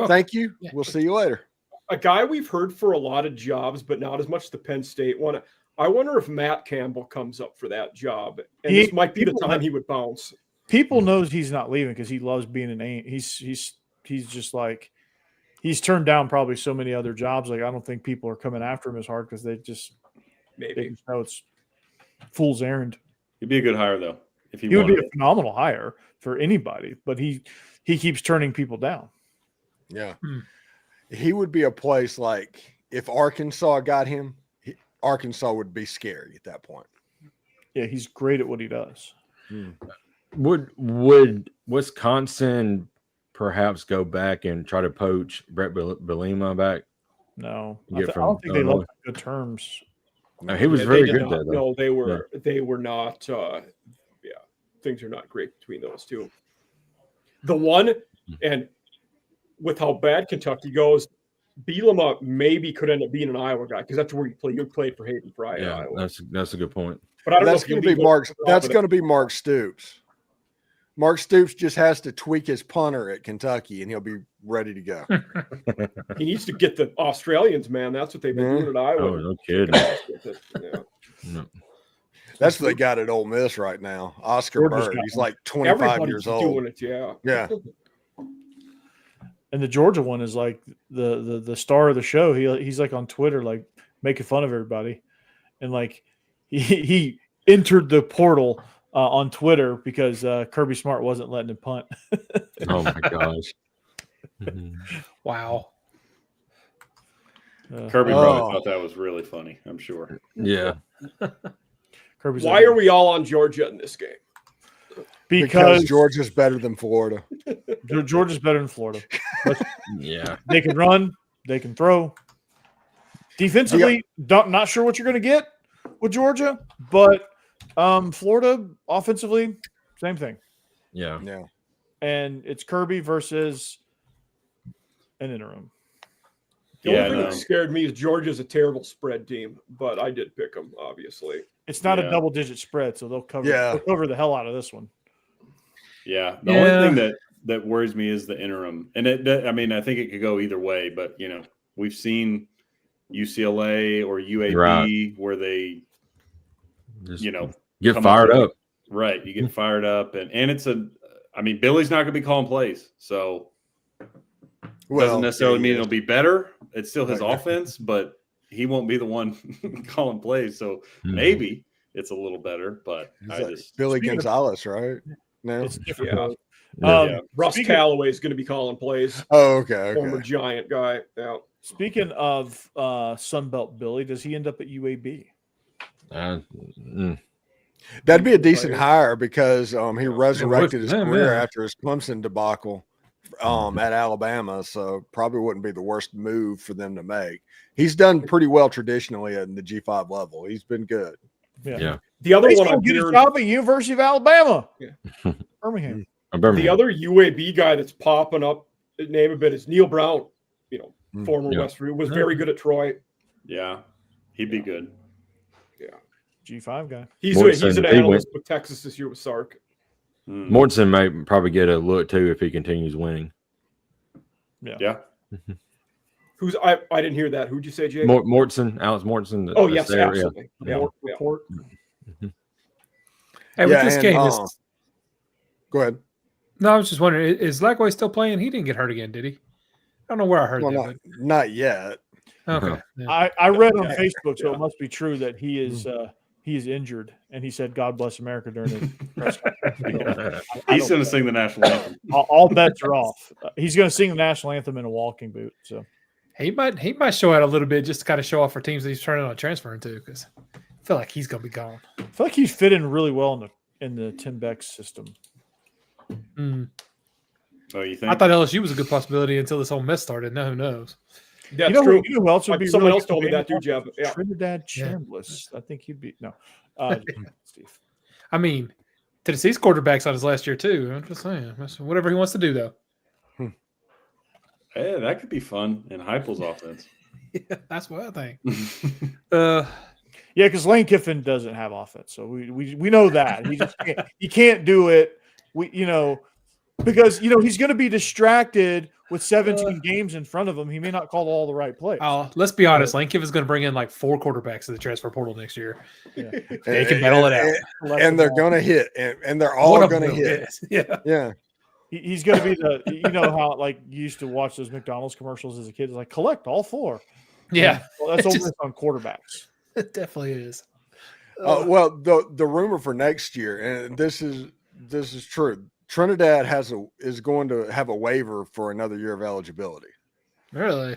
thank you. Yeah. We'll see you later. A guy we've heard for a lot of jobs, but not as much the Penn State one. I wonder if Matt Campbell comes up for that job. And this might be the time he would bounce. People knows he's not leaving because he loves being an A. He's just like he's turned down probably so many other jobs. Like I don't think people are coming after him as hard because they just know it's fool's errand. He'd be a good hire though. If he would be a phenomenal hire for anybody, but he keeps turning people down. Yeah. He would be a place like if Arkansas got him, Arkansas would be scary at that point. Yeah, he's great at what he does. Would Wisconsin perhaps go back and try to poach Brett Bielema back? No, You get I from don't think they Illinois? left on good terms. No, he was Yeah, very they did good not. there, though. No, they were not. Things are not great between those two. The one, and with how bad Kentucky goes, Bielema maybe could end up being an Iowa guy because that's where you play. You played for Hayden Fry at Yeah, Iowa. that's a good point. But I don't That's know going if to be Mark. That's going to be Mark Stoops. Mark Stoops just has to tweak his punter at Kentucky, and he'll be ready to go. He needs to get the Australians, man. That's what they've been doing at Iowa. Oh, no kidding. Yeah. No. That's what they got at Ole Miss right now. Oscar Georgia's Bird. got He's one. like 25 Everybody's years old. doing it, yeah. Yeah. And the Georgia one is like the star of the show. He's like on Twitter, like making fun of everybody, and like he entered the portal on Twitter because Kirby Smart wasn't letting him punt. Oh my gosh. Wow. Kirby probably thought that was really funny, I'm sure. Yeah. Kirby's Why are we all on Georgia in this game? because Georgia's better than Florida. Georgia's better than Florida. Yeah. They can run, they can throw. Defensively, not sure what you're going to get with Georgia, but Florida offensively, same thing. Yeah. Yeah. And it's Kirby versus an interim. The only thing that scared me is Georgia's a terrible spread team, but I did pick them, obviously. It's not a double-digit spread, so they'll cover the hell out of this one. Yeah. The only thing that worries me is the interim. And I think it could go either way, but we've seen UCLA or UAB where they just get fired up. Right. You get fired up and it's Billy's not going to be calling plays. So doesn't necessarily mean it'll be better. It's still his offense, but he won't be the one calling plays. So maybe it's a little better, but Billy Gonzalez, right? No, it's different. Russ Callaway is going to be calling plays. Oh, okay. Former Giant guy. Yeah. Speaking of Sunbelt Billy, does he end up at UAB? That'd be a decent hire because he resurrected his career after his Clemson debacle at Alabama, so probably wouldn't be the worst move for them to make. He's done pretty well traditionally at the G5 level. He's been good. Yeah. The other one I'm getting a job at University of Alabama. Yeah. Birmingham. The other UAB guy that's popping up, name a bit, is Neil Brown. Former West Virginia, was very good at Troy. Yeah, he'd be good. Yeah, G5 guy. He's an analyst with Texas this year with Sark. Mortensen might probably get a look too if he continues winning. Yeah. Who's I didn't hear that. Who'd you say, Jake? Alex Mortensen. Oh yes, absolutely. Yeah. Report. Hey, with this game, go ahead. No, I was just wondering, is Lagway still playing? He didn't get hurt again, did he? I don't know where I heard that. Not yet. Okay. Yeah. I read on Facebook, so it must be true that he is injured, and he said, "God bless America" during his press conference. He's going to sing the national anthem. All bets are off. He's going to sing the national anthem in a walking boot. So he might show out a little bit just to kind of show off for teams that he's turning on transferring to, because I feel like he's going to be gone. I feel like he's fit in really well in the Tim Beck system. Oh, you think? I thought LSU was a good possibility until this whole mess started. Now who knows? That's true. You know who else would be someone really else told me that too, Jeff. Yeah. Trinidad Chambliss. I think he'd be Steve. I mean, Tennessee's quarterback's on his last year too. I'm just saying, whatever he wants to do, though. Hey, that could be fun in Heupel's offense. Yeah, that's what I think. Yeah, because Lane Kiffin doesn't have offense, so we know that he can't do it. Because he's going to be distracted with 17 games in front of him. He may not call all the right plays. Let's be honest. Lane Kiffin's going to bring in like 4 quarterbacks to the transfer portal next year. Yeah. They can battle it out, and they're going to hit, and they're all going to hit. Yeah. He's going to be how like you used to watch those McDonald's commercials as a kid. It's like collect all 4. Yeah, well, that's almost on quarterbacks. It definitely is. Well, the rumor for next year, and this is true. Trinidad is going to have a waiver for another year of eligibility. Really?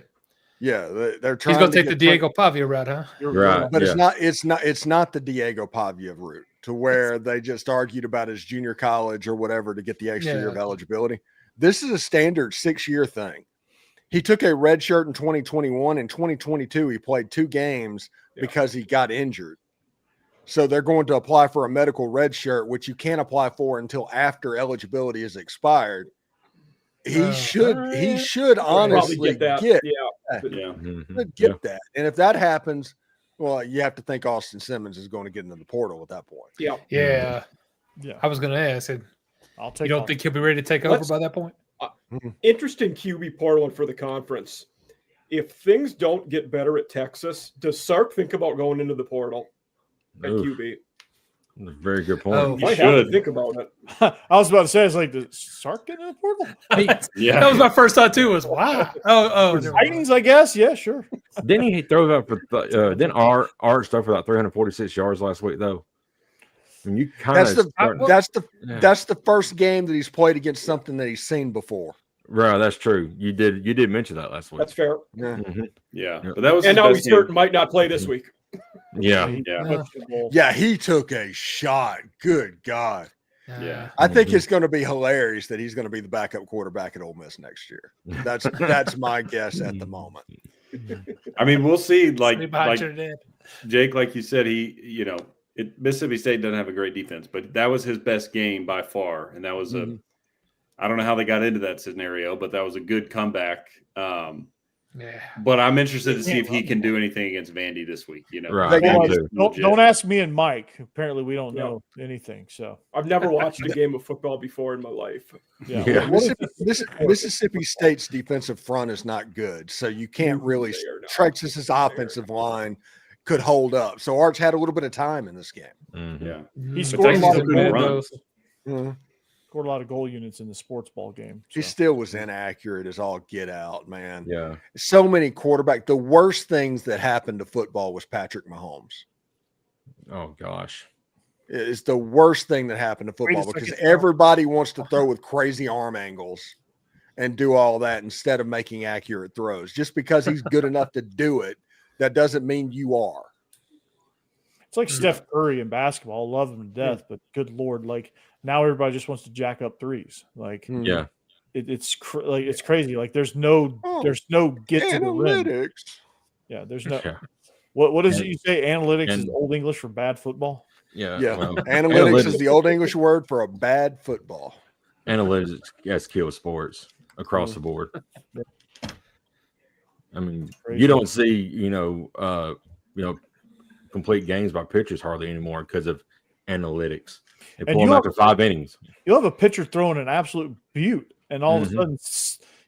Yeah, they're trying. He's going to take the Diego Pavia route, huh? Right, but it's not the Diego Pavia route. to where they just argued about his junior college or whatever to get the extra year of Yeah. eligibility. This is a standard 6-year thing. He took a red shirt in 2021. In 2022, he played 2 games because he got injured. So they're going to apply for a medical red shirt, which you can't apply for until after eligibility is expired. He should honestly get that. get Yeah. that. And if that happens, well, you have to think Austin Simmons is going to get into the portal at that point. Yeah. Yeah. Yeah. I was going to ask. I'll You take. don't think he'll be ready to take over by that point? Interesting QB portal for the conference. If things don't get better at Texas, does Sark think about going into the portal at Oof. QB? Very good point. Oh, Might You have to should. think about it. I was about to say, it's like the Sark getting in the portal. Yeah. That was my first thought too. Was wow. Oh, never mind. Titans, I guess. Yeah, sure. Didn't he throw that for? Didn't Art throw for about 346 yards last week though? I mean, you kind That's of the that's the first game that he's played against something that he's seen before. right. That's true. You did mention that last week. That's fair. Yeah. Mhm. Yeah. But that was And his now best he's hurt, game. might not play this week. Yeah. Yeah. Yeah, he took a shot. Good God. Yeah. I think it's going to be hilarious that he's going to be the backup quarterback at Ole Miss next year. That's my guess at the moment. I mean, we'll see. Like Sleep behind your dad. Jake, like you said, Mississippi State doesn't have a great defense, but that was his best game by far. And that was I don't know how they got into that scenario, but that was a good comeback. Yeah. But I'm interested to see if he can do anything against Vandy this week. Right. They got- Me too. Don't ask me and Mike. Apparently, we don't Yeah. know anything. So I've never watched a game of football before in my life. yeah. Yeah. Mississippi State's defensive front is not good, so you can't really. They are not. Texas's offensive line could hold up. So Arch had a little bit of time in this game. Mhm. Yeah. He But scored a Texas lot is of a good goals. run. Mhm. Scored a lot of goal units in the sports ball game. He so. still was inaccurate as all get out, man. Yeah. So many quarterback. The worst things that happened to football was Patrick Mahomes. Oh gosh. It's the worst thing that happened to Wait a football because second. everybody wants to throw with crazy arm angles and do all that instead of making accurate throws. Just because he's good enough to do it, that doesn't mean you are. It's like Steph Curry in basketball. I love him to death, but good Lord, like now everybody just wants to jack up threes. Like Yeah. it's crazy. Like there's no get to the rim. Analytics. Yeah, there's no. Yeah. What is it you say? Analytics is and- Old English for bad football. Yeah. Yeah. Well, Analytics is the old English word for a bad football. analytics has killed sports across the board. I mean, Crazy. you don't see, complete games by pitchers hardly anymore because of analytics. They And pull you them have- after 5 innings. You'll have a pitcher throwing an absolute butte, and all of Mhm. a sudden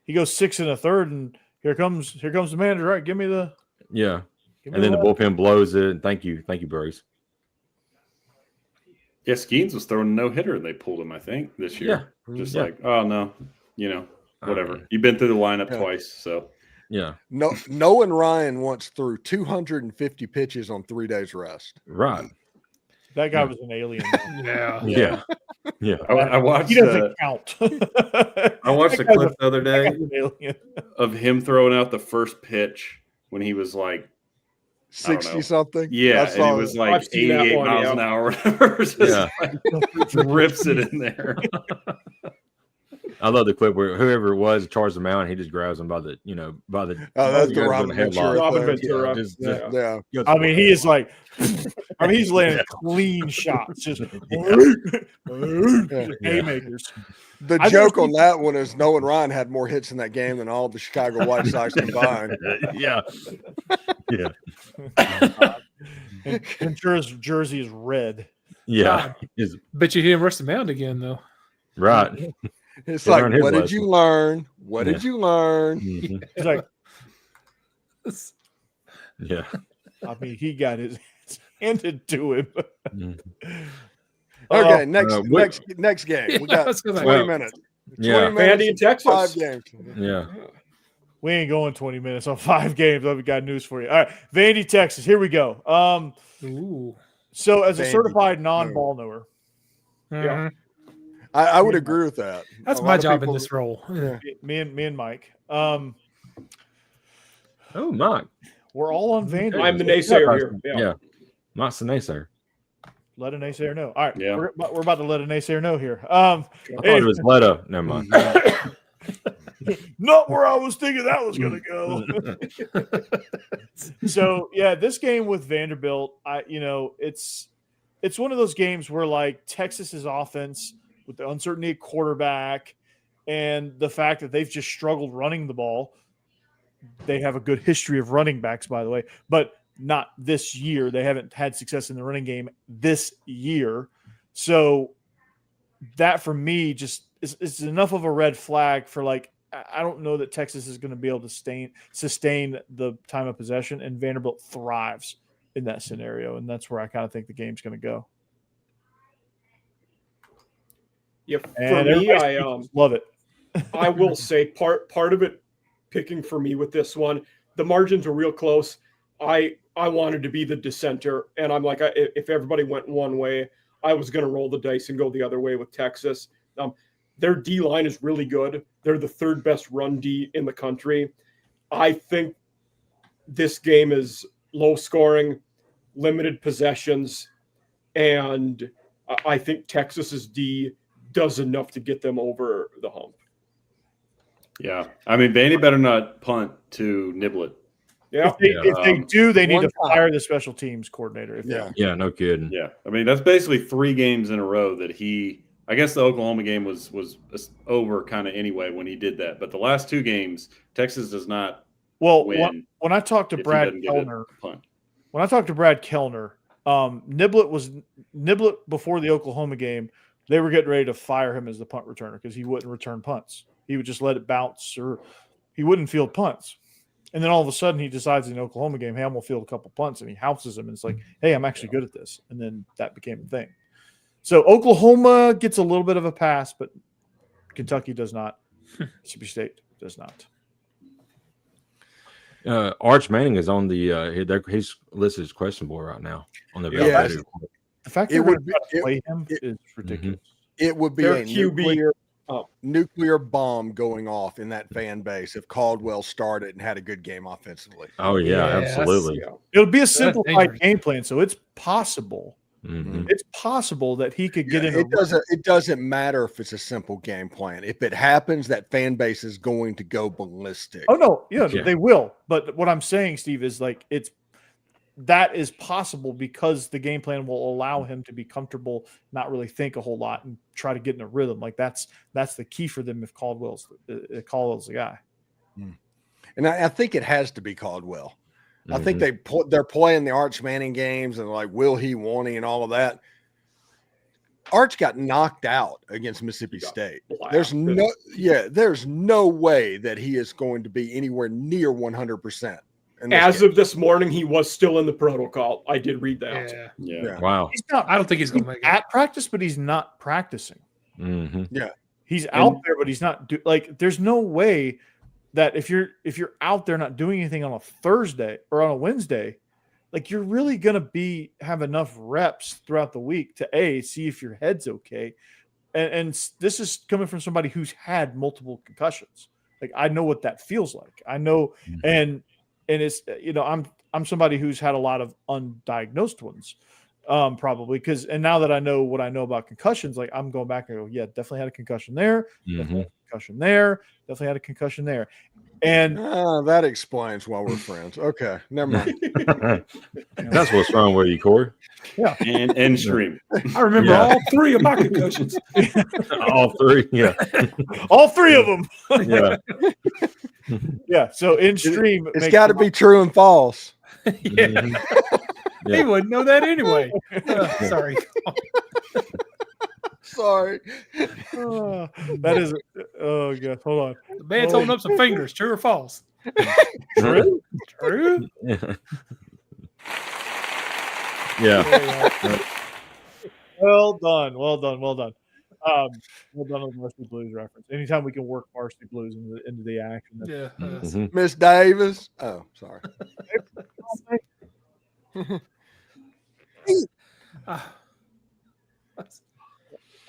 he goes 6 1/3, and here comes the manager. All right, give me the. Yeah. Give me And then the left. bullpen blows it. Thank you, Bruce. Yeah, Skeens was throwing a no-hitter and they pulled him, I think, this year. Just Yeah. like, oh, no, whatever. Okay. You've been through the lineup Yeah. twice, so. Yeah. No, Nolan Ryan once threw 250 pitches on 3 days rest. Right. That guy Yeah. was an alien. Yeah. Yeah. Yeah. I watched He doesn't count. I watched a That guy's clip the other that day guy's an alien. of him throwing out the first pitch when he was like, 60 something. yeah, I and saw it was it. like I've seen that 88 one, miles yeah. an hour or whatever. It's just Yeah. like, rips it in there. I love the clip where whoever it was charged the mound, he just grabs him by the. Oh, that's the grabs him Robin by the headlock. Ventura. Robin thing. Ventura. Just- Yeah. Yeah. goes I for mean, it. he is like, he's landing clean shots, just haymakers. The I've joke never on that one is Nolan Ryan had more hits in that game than all the Chicago White Sox combined. Yeah. Yeah. And Ventura's jersey is red. Yeah. Is Bet you hear him rush the mound again though. right. It's He like, learned his what did lesson. you learn? What did Yeah. you learn? Mhm. He's like, Yeah. I mean, he got his ass handed to him. Mhm. Okay, next what- next game. We Yeah, I got was gonna 20 say- minutes. Yeah. 20 minutes, Vandy and Texas. 5 games. Yeah. We ain't going 20 minutes on 5 games. I've got news for you. All right, Vandy, Texas. Here we go. Ooh. So as a Vandy. certified non-ball knower, Mhm. I would agree with that. That's A my lot of job in people- this role. Yeah. me and Mike, Oh, Mike. we're all on Vandy. I'm the naysayer here. Yeah. Mike's the naysayer. let a naysayer know. All right, Yeah. we're about to let a naysayer know here. I thought it was Leto. Never mind. Not where I was thinking that was going to go. So yeah, this game with Vanderbilt, it's one of those games where like Texas's offense with the uncertainty at quarterback and the fact that they've just struggled running the ball. They have a good history of running backs, by the way, but not this year. They haven't had success in the running game this year. So that for me just is enough of a red flag for like, I don't know that Texas is going to be able to sustain the time of possession, and Vanderbilt thrives in that scenario. And that's where I kind of think the game's going to go. Yeah, for me, I love it. I will say part of it picking for me with this one, the margins were real close. I wanted to be the dissenter, and I'm like, if everybody went one way, I was going to roll the dice and go the other way with Texas. Their D line is really good. They're the third best run D in the country. I think this game is low scoring, limited possessions, and I think Texas's D does enough to get them over the hump. Yeah. I mean, Vandy better not punt to Niblet. Yeah. If they do, they need to One fire the special teams coordinator. Yeah, no kidding. Yeah. I mean, that's basically 3 games in a row that I guess the Oklahoma game was over kind of anyway when he did that. But the last 2 games, Texas does not win. When I talked to Brad Kellner, Niblet before the Oklahoma game, they were getting ready to fire him as the punt returner because he wouldn't return punts. He would just let it bounce, or he wouldn't field punts. And then all of a sudden he decides in the Oklahoma game, hey, I'm going to field a couple punts, and he houses him. And it's like, hey, I'm actually good at this. And then that became a thing. So Oklahoma gets a little bit of a pass, but Kentucky does not. Mississippi State does not. Arch Manning is on the he's listed as questionable right now on the Yes. The fact that It we're would going be- to play him is ridiculous. It would be Their a QB. nuclear bomb going off in that fan base if Caldwell started and had a good game offensively. Oh yeah, absolutely. Yeah. It'll be a simplified dangerous. game plan, so it's possible. Mhm. It's possible that he could get in. It doesn't matter if it's a simple game plan. If it happens, that fan base is going to go ballistic. Oh no, yeah, Yeah. they will. But what I'm saying, Steve, is like that is possible because the game plan will allow him to be comfortable, not really think a whole lot, and try to get in a rhythm. Like that's the key for them if Caldwell's the guy. And I think it has to be Caldwell. I think Mhm. they're playing the Arch Manning games and like, will he, won't he, and all of that. Arch got knocked out against Mississippi State. There's no way that he is going to be anywhere near 100%. As of this morning, he was still in the protocol. I did read that. Yeah. Yeah. Wow. He's not. I don't think he's going to make it. at practice, but he's not practicing. Mhm. He's out there, but he's not there's no way that if you're out there not doing anything on a Thursday or on a Wednesday, like you're really gonna have enough reps throughout the week to see if your head's okay. And this is coming from somebody who's had multiple concussions. Like I know what that feels like. I know, and it's I'm somebody who's had a lot of undiagnosed ones. Probably and now that I know what I know about concussions, like I'm going back and go, yeah, definitely had a concussion there, definitely had a concussion there, definitely had a concussion there. And that explains why we're friends. Okay, never mind. That's what's wrong with you, Corey. yeah, And stream. I remember Yeah. all 3 of my concussions. All 3. Yeah. all 3 of them. Yeah. Yeah. So in stream, It's got to be true and false. Yeah. Mhm. He Yeah. wouldn't know that anyway. Sorry. Sorry. that is. Oh god, hold on. The man's holding up some fingers. True or false? True. True. Yeah. Well done. Well done on the Varsity Blues reference. Anytime we can work Varsity Blues into the action. Yeah. Mhm. Miss Davis. Oh, sorry. I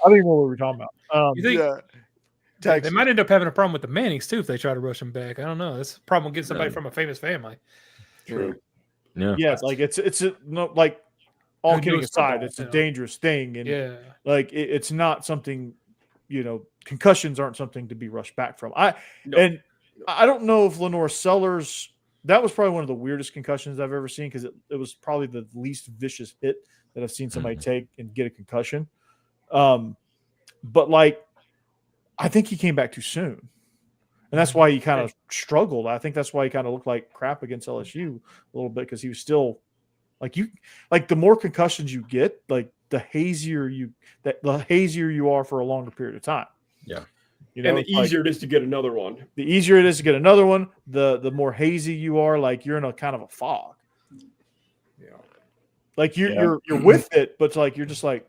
don't even know what we're talking about. You think Yeah. they Texas. might end up having a problem with the Mannings too if they try to rush him back? I don't know. That's a problem with getting somebody Yeah. from a famous family. True. Yeah. Yeah, like it's like all Who kidding knows aside, football, it's a you know? dangerous thing, and Yeah. like it's not something, concussions aren't something to be rushed back from. No. And I don't know if Lenore Sellers, that was probably one of the weirdest concussions I've ever seen, because it was probably the least vicious hit that I've seen somebody take and get a concussion. But like, I think he came back too soon. And that's why he kind of struggled. I think that's why he kind of looked like crap against LSU a little bit, because he was still like the more concussions you get, like the hazier you are for a longer period of time. Yeah. And the easier it is to get another one. The easier it is to get another one, the more hazy you are, like you're in a kind of a fog. Yeah. Like you're with it, but it's like you're just like,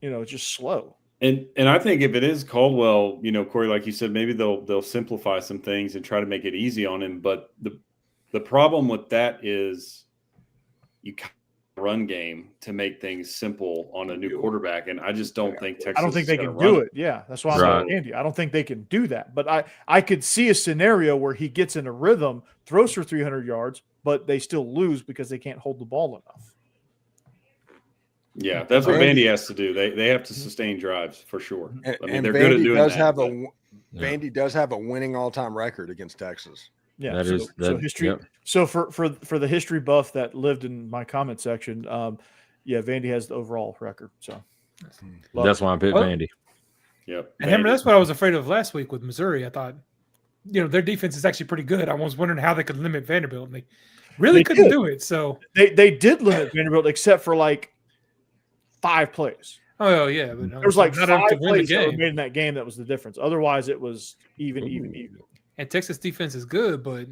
it's just slow. And I think if it is Caldwell, Corey, like you said, maybe they'll simplify some things and try to make it easy on him. But the problem with that is you kind of run game to make things simple on a new quarterback, and I just don't think Texas. I don't think they can do it. Yeah, that's why I'm like Andy. I don't think they can do that. But I could see a scenario where he gets in a rhythm, throws for 300 yards, but they still lose because they can't hold the ball enough. Yeah, that's what Vandy has to do. They have to sustain drives for sure. And they're Vandy good at doing does that. Vandy does have a winning all-time record against Texas. Yeah, so history. Yep. So for the history buff that lived in my comment section, Vandy has the overall record. So that's why I picked Vandy. Yep. And remember, that's what I was afraid of last week with Missouri. I thought, their defense is actually pretty good. I was wondering how they could limit Vanderbilt, and they really couldn't do it. So they did limit Vanderbilt, except for like 5 plays. Oh yeah, but there was like 5 plays that were made in that game. That was the difference. Otherwise, it was even. And Texas defense is good, but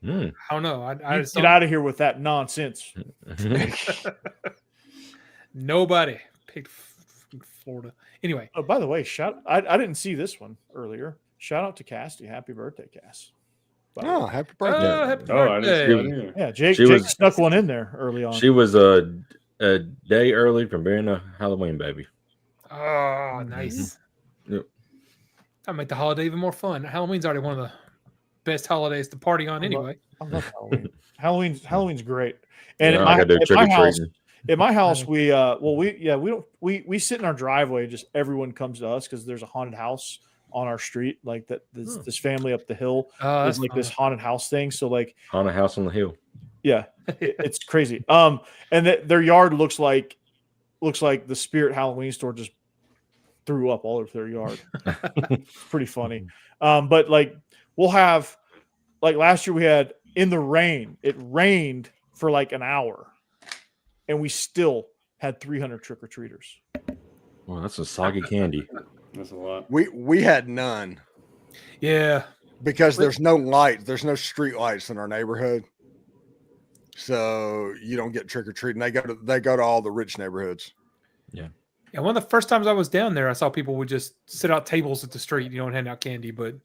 I don't know. I just get out of here with that nonsense. Nobody picked Florida. Anyway. Oh, by the way, I didn't see this one earlier. Shout out to Casty. Happy birthday, Cass. Oh, happy birthday. Happy birthday. Yeah, Jake snuck one in there early on. She was a day early from being a Halloween baby. Oh, nice. Yep. That make the holiday even more fun. Halloween's already one of the best holidays to party on anyway. I love Halloween. Halloween's great. And at my house, we sit in our driveway. Just everyone comes to us because there's a haunted house on our street. Like that, this family up the hill is like this haunted house thing. So like haunted house on the hill. Yeah, it's crazy. And their yard looks like the Spirit Halloween store just threw up all over their yard. It's pretty funny. But like we'll have, like last year we had in the rain. It rained for like an hour, and we still had 300 trick or treaters. Well, that's a soggy candy. That's a lot. We had none. Yeah, because there's no light. There's no street lights in our neighborhood. So you don't get trick or treating. They go to all the rich neighborhoods. Yeah. Yeah. One of the first times I was down there, I saw people would just sit out tables at the street, and hand out candy. But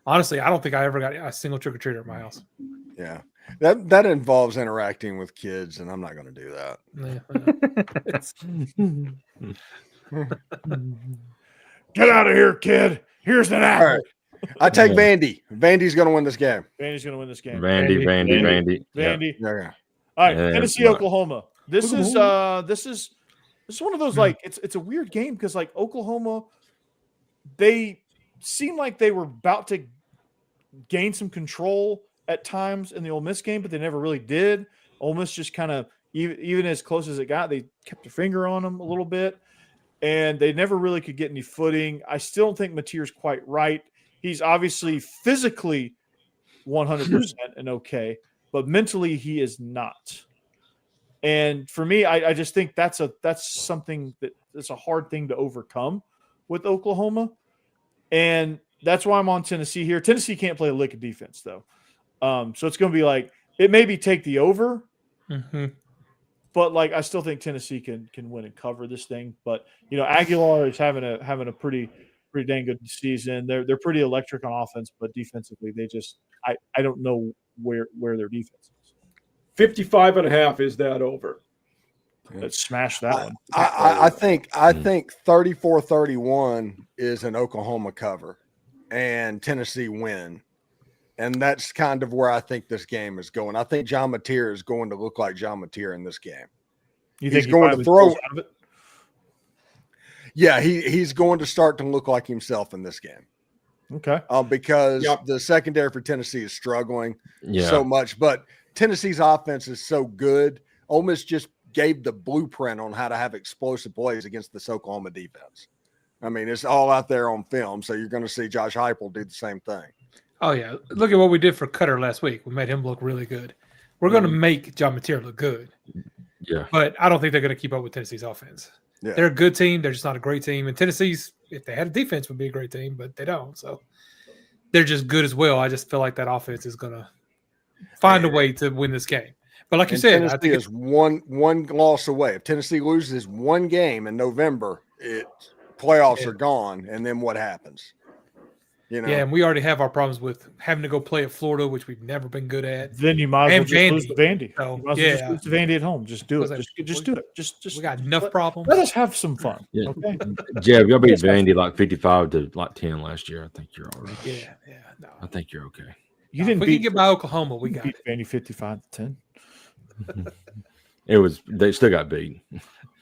honestly, I don't think I ever got a single trick or treater at my house. Yeah. That involves interacting with kids, and I'm not going to do that. Get out of here, kid. Here's an apple. All right. I take Vandy. Vandy's going to win this game. Vandy's going to win this game. Vandy. Yeah. All right, Tennessee, Oklahoma. This is one of those like it's a weird game because like Oklahoma, they seemed like they were about to gain some control at times in the Ole Miss game, but they never really did. Ole Miss just kind of even as close as it got, they kept their finger on them a little bit, and they never really could get any footing. I still don't think Mateer's quite right. He's obviously physically 100% and okay, but mentally he is not. And for me, I just think that's something that's a hard thing to overcome with Oklahoma. And that's why I'm on Tennessee here. Tennessee can't play a lick of defense, though. So it's going to be like it maybe take the over, but like I still think Tennessee can win and cover this thing. But Aguilar is having a pretty dang good season. They're pretty electric on offense, but defensively they just I don't know where their defense is. 55.5 is that over. Let's smash that one. I think 34-31 is an Oklahoma cover and Tennessee win. And that's kind of where I think this game is going. I think John Mateer is going to look like John Mateer in this game. You He's think going to finally throw. pulls out of it? Yeah, he's going to start to look like himself in this game. Okay. Because Yep. the secondary for Tennessee is struggling Yeah. so much, but Tennessee's offense is so good. Ole Miss just gave the blueprint on how to have explosive plays against this Oklahoma defense. I mean, it's all out there on film, so you're going to see Josh Heupel do the same thing. Oh yeah, look at what we did for Cutter last week. We made him look really good. We're going to make John Mateer look good, Yeah. but I don't think they're going to keep up with Tennessee's offense. Yeah. They're a good team. They're just not a great team. And Tennessee's, if they had a defense, would be a great team, but they don't. So they're just good as well. I just feel like that offense is going to find a way to win this game. But like you said, Tennessee I think is one loss away. If Tennessee loses one game in November, playoffs are gone, and then what happens? You know, yeah, and we already have our problems with having to go play at Florida, which we've never been good at. Then you might as well And just lose Vandy. to Vandy. So, You might as well yeah. just lose to Vandy at home. Just do it. Because Just do it. Just We got enough problems. let us have some fun. Yeah. Okay. Jeb, y'all beat Yes, Vandy like 55 to like 10 last year. I think you're all right. Yeah. No. I think you're okay. You If didn't we beat, can get by Oklahoma, we got beat it. Vandy 55-10. They still got beat.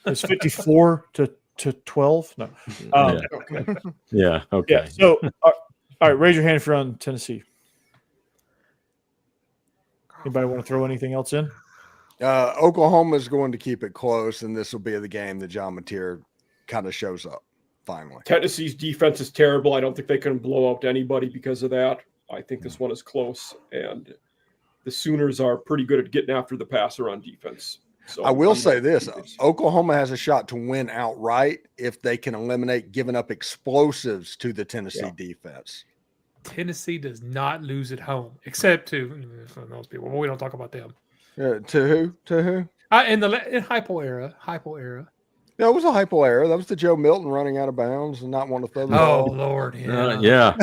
It's 54 to 12. No. Yeah. Okay. Yeah. Okay. Yeah. So, all right, raise your hand if you're on Tennessee. Anybody want to throw anything else in? Oklahoma is going to keep it close, and this will be the game that John Mateer kind of shows up finally. Tennessee's defense is terrible. I don't think they can blow out anybody because of that. I think this one is close, and the Sooners are pretty good at getting after the passer on defense. So I will I'm say not- this: Oklahoma has a shot to win outright if they can eliminate giving up explosives to the Tennessee defense. Tennessee does not lose at home, except to those people. Well, we don't talk about them. To who? To who? In hypo era. That was a hypo error. That was the Joe Milton running out of bounds and not want to throw the Oh ball. Lord, Yeah. yeah.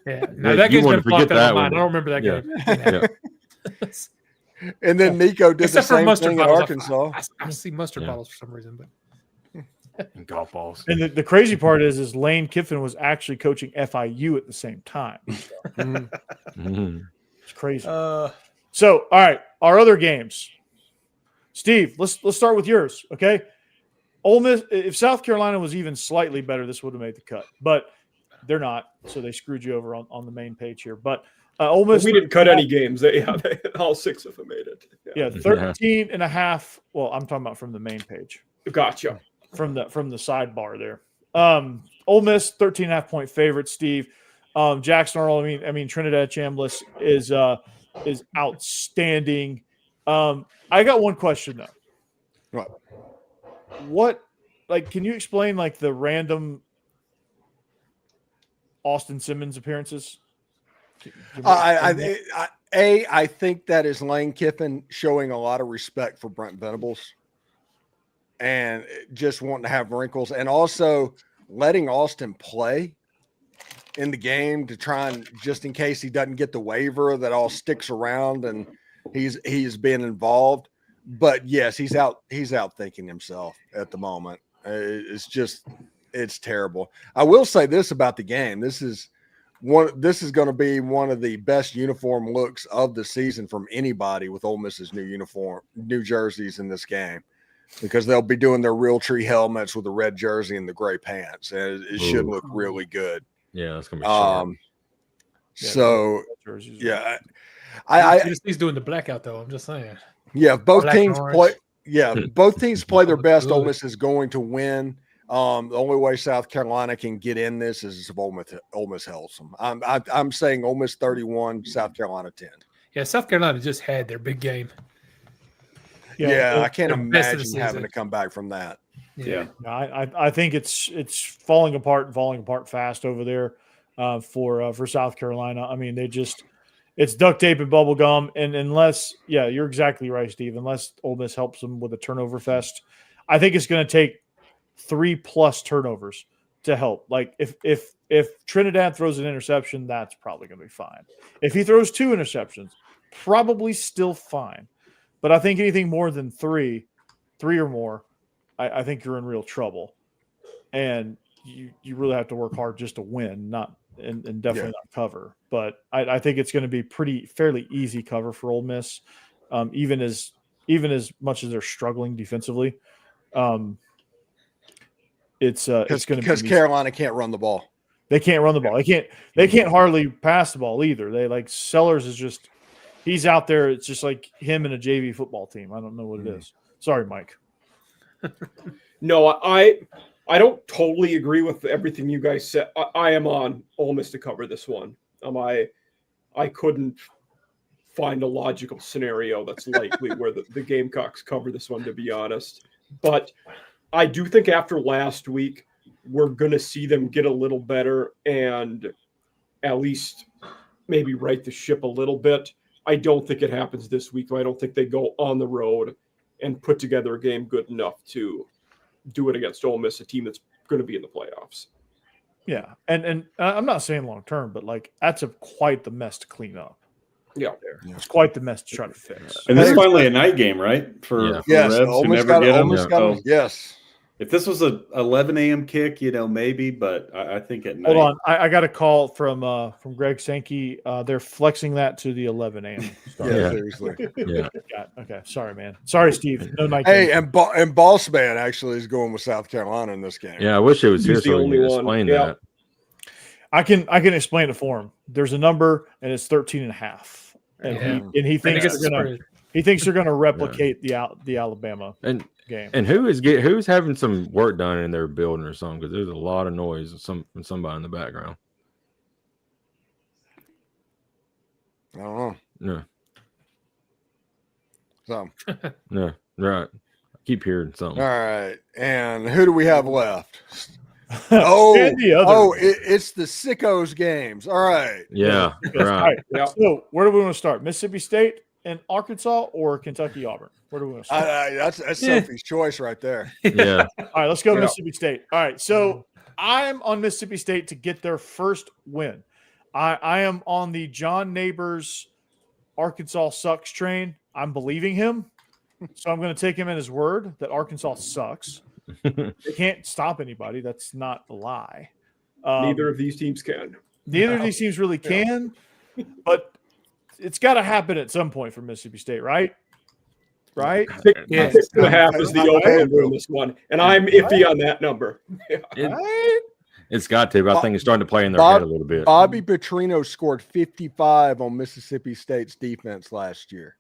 Yeah. No, Yeah, that you game's wanna been blocked forget out that of my mind. one. I don't remember that Yeah. game. Yeah. And then Nico did Except the for same mustard thing at bottles. Arkansas. I see mustard Yeah. bottles for some reason, but And golf balls. And the crazy part is Lane Kiffin was actually coaching FIU at the same time. Mhm. It's crazy. So, all right, our other games. Steve, let's start with yours, okay? Ole Miss. If South Carolina was even slightly better, this would have made the cut, but they're not. So they screwed you over on the main page here. But Ole Miss. we didn't cut any games. They all 6 of them made it. Yeah, 13 and a half. Well, I'm talking about from the main page. Gotcha. From the sidebar there. Ole Miss 13.5-point favorite, Steve. Jackson Arnold, I mean Trinidad Chambliss is outstanding. I got one question though. What can you explain the random Austin Simmons appearances? I think that is Lane Kiffin showing a lot of respect for Brent Venables and just wanting to have wrinkles, and also letting Austin play in the game to try and, just in case he doesn't get the waiver, that all sticks around and he's been involved. But yes, he's out thinking himself at the moment. It's terrible. I will say this about the game. This is going to be one of the best uniform looks of the season from anybody with Ole Miss's new jerseys in this game, because they'll be doing their Realtree helmets with the red jersey and the gray pants. And it should look really good. Yeah, that's gonna be sharp. So jerseys. yeah, Tennessee's doing the blackout though. I'm just saying. yeah, both Black and teams orange. play. Yeah, both teams play their best. Ole Good. Miss is going to win. The only way South Carolina can get in this is if Ole Miss helps them. I'm saying Ole Miss 31, South Carolina 10. Yeah, South Carolina just had their big game. Yeah, I can't the best of the imagine having season. to come back from that. Yeah. I think it's falling apart fast over there for South Carolina. I mean, it's duct tape and bubble gum, and unless you're exactly right, Steve. Unless Ole Miss helps them with a turnover fest, I think it's going to take 3+ turnovers to help. Like if Trinidad throws an interception, that's probably going to be fine. If he throws 2 interceptions, probably still fine. But I think anything more than 3 or more, I think you're in real trouble, and you really have to work hard just to win, and definitely not cover. But I think it's going to be fairly easy cover for Ole Miss, even as even as much as they're struggling defensively. It's going to because Carolina can't run the ball. They can't run the ball. They can't hardly pass the ball either. They like Sellers is just he's out there. It's just like him and a JV football team. I don't know what it is. Sorry, Mike. No, I don't totally agree with everything you guys said. I am on Ole Miss to cover this one. I couldn't find a logical scenario that's likely where the Gamecocks cover this one, to be honest. But I do think after last week, we're going to see them get a little better and at least maybe right the ship a little bit. I don't think it happens this week. I don't think they go on the road and put together a game good enough to do it against Ole Miss, a team that's going to be in the playoffs. Yeah, and I'm not saying long term, but like that's quite the mess to clean up. Yeah, it's quite the mess to try to fix. And this is finally a night game, right? For yes, Rebs who never get them. Yes. If this was a 11 a.m. kick, maybe, but I think at night. Hold on, I got a call from Greg Sankey. They're flexing that to the 11 a.m. start. Yeah, seriously. Yeah. Okay, sorry, man. Sorry, Steve. No night. Hey, game. and Boss Man actually is going with South Carolina in this game. Yeah, I wish it was here He's the so we only could one. explain Yeah. that. I can explain it for him. There's a number, and it's 13.5, and he thinks they're going to replicate the Alabama game. And who's having some work done in their building or something? Because there's a lot of noise from somebody in the background. I don't know. No, So, no, right. I keep hearing something. all right. And who do we have left? It's the Sickos games. All right. Yeah, All right. right. So where do we want to start? Mississippi State and Arkansas, or Kentucky Auburn? Where do we want to start? That's Sophie's choice right there. Yeah. All right, let's go Mississippi State. All right, so I'm on Mississippi State to get their first win. I am on the John Neighbors Arkansas sucks train. I'm believing him, so I'm going to take him at his word that Arkansas sucks. They can't stop anybody. That's not a lie. Neither of these teams can. Neither of these teams really can, but it's got to happen at some point for Mississippi State, right? Right? Yeah. 6.5 is the over in this one, and I'm iffy on that number. It's got to, but I think it's starting to play in their head a little bit. Bobby Petrino scored 55 on Mississippi State's defense last year.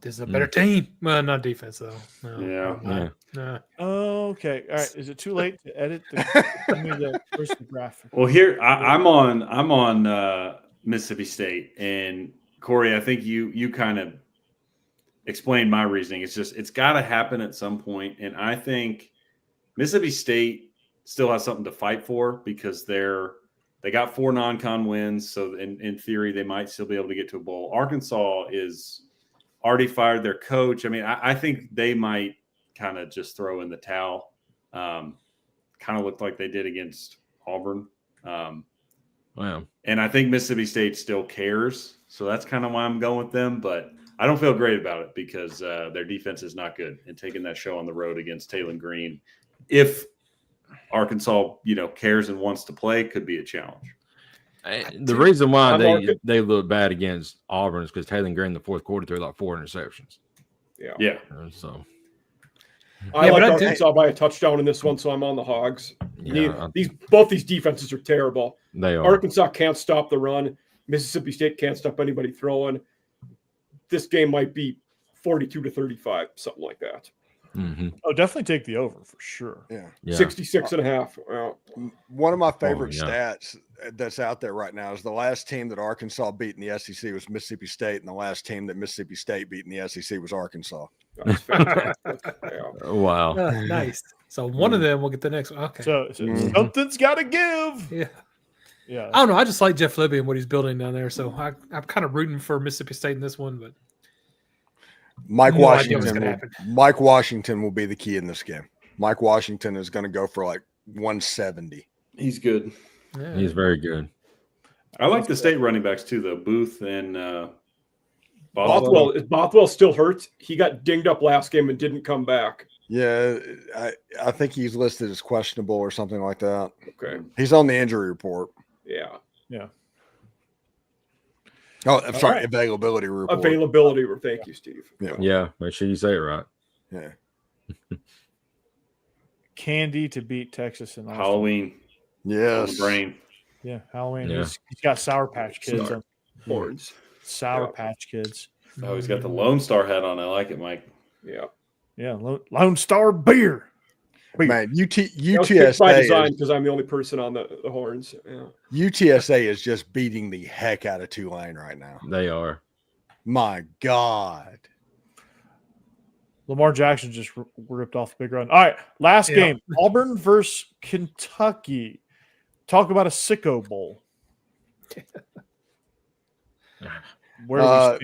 This is a better team. Well, not defense though. No, Yeah. no. Okay. All right. Is it too late to edit the first graphic? Well, here I'm on Mississippi State, and Corey, I think you kind of explained my reasoning. It's got to happen at some point, and I think Mississippi State still has something to fight for because they got 4 non-con wins, so in theory they might still be able to get to a bowl. Arkansas is already fired their coach. I mean, I think they might kind of just throw in the towel. Kind of looked like they did against Auburn. Wow. And I think Mississippi State still cares. So that's kind of why I'm going with them. But I don't feel great about it because their defense is not good. And taking that show on the road against Taylor Green, if Arkansas, cares and wants to play, could be a challenge. The reason why they look bad against Auburn is because Taylor Green in the fourth quarter threw like 4 interceptions. Yeah. So I like Arkansas by a touchdown in this one, so I'm on the Hogs. Yeah. Both these defenses are terrible. They are. Arkansas can't stop the run. Mississippi State can't stop anybody throwing. This game might be 42-35, something like that. Mm-hmm. Oh, definitely take the over for sure. Yeah. 66.5. Well, one of my favorite stats that's out there right now is the last team that Arkansas beat in the SEC was Mississippi State, and the last team that Mississippi State beat in the SEC was Arkansas. that's fantastic. Yeah. Wow. Nice. So one of them will get the next one. Okay. So something's got to give. Yeah. I don't know. I just like Jeff Libby and what he's building down there. So I'm kind of rooting for Mississippi State in this one, but Mike Washington will be the key in this game. Mike Washington is going to go for like 170. He's good. yeah. He's very good. I like the state running backs too, though. Booth and Bothwell. Is Bothwell still hurt? He got dinged up last game and didn't come back. Yeah, I think he's listed as questionable or something like that. Okay. He's on the injury report. Yeah. Oh, I'm sorry. right. Availability report. Availability. Thank you, Steve. Yeah, make sure you say it right. Yeah. Candy to beat Texas and Austin. Halloween. On Yes. the brain. Yeah, Halloween. Yeah. He's got Sour Patch Kids on. Horns. Sour Yeah. Patch Kids. Oh, he's got the Lone Star hat on. I like it, Mike. Yeah. Yeah, Lone Star Beer. Man, That was picked by UTSA design is, because I'm the only person on the horns. Yeah. UTSA is just beating the heck out of Tulane right now. They are. My God. Lamar Jackson just ripped off a big run. All right, last Yeah. game. Auburn versus Kentucky. Talk about a sicko bowl. Where do we stand?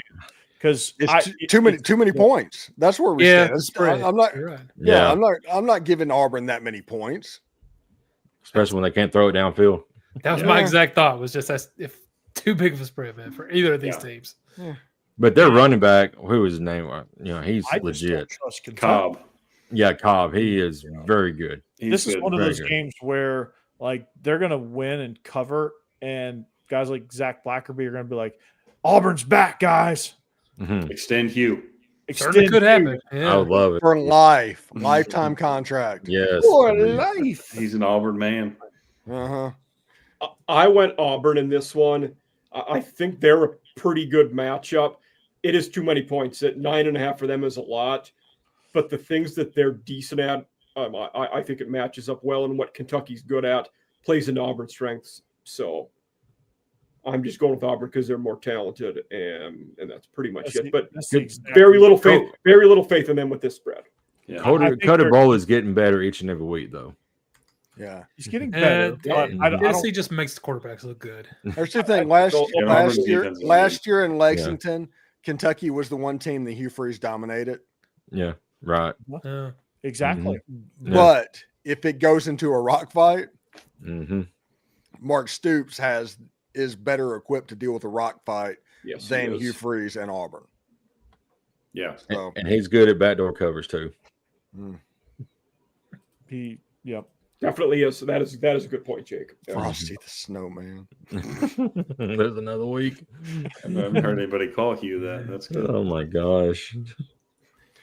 Because It's too many points. That's where we Yeah, stand. the spread. I'm not. You're right. Yeah, I'm not giving Auburn that many points. Especially when they can't throw it downfield. That was my Yeah. exact thought. Was just that's if too big of a spread, man, for either of these teams. But their running back, who is his name? He's I just don't legit. trust Kentucky. Cobb. Yeah, Cobb. He is very good. He's This is good. one of Very those good. games where like they're gonna win and cover, and guys like Zach Blackerby are gonna be like, Auburn's back, guys. Mhm. Extend Hugh. Certainly could happen. I Yeah. would love it. For life, lifetime contract. Yes. For life. He's an Auburn man. Uh-huh. I went Auburn in this one. I think they're a pretty good matchup. It is too many points. At 9.5 for them is a lot, but the things that they're decent at, I think it matches up well. And what Kentucky's good at plays into Auburn's strengths. So I'm just going with Auburn because they're more talented, and that's pretty much it. But That's the exact- very little faith in them with this spread. Yeah. I think Cutter they're- Bowl is getting better each and every week, though. Yeah. He's getting better. but I don't- Tennessee just makes the quarterbacks look good. There's the thing. Last Auburn's defense is last year in Lexington, Kentucky was the one team that Hugh Freeze dominated. Yeah, right. exactly. Yeah. But if it goes into a rock fight, Mm-hmm. Mark Stoops is better equipped to deal with a rock fight Yes, he than is. Hugh Freeze and Auburn. Yeah. So And he's good at backdoor covers too. Yep. Definitely is. That is a good point, Jake. Yeah. Frosty the Snowman. There's another week. I haven't heard anybody call Hugh that. That's good. Oh my gosh.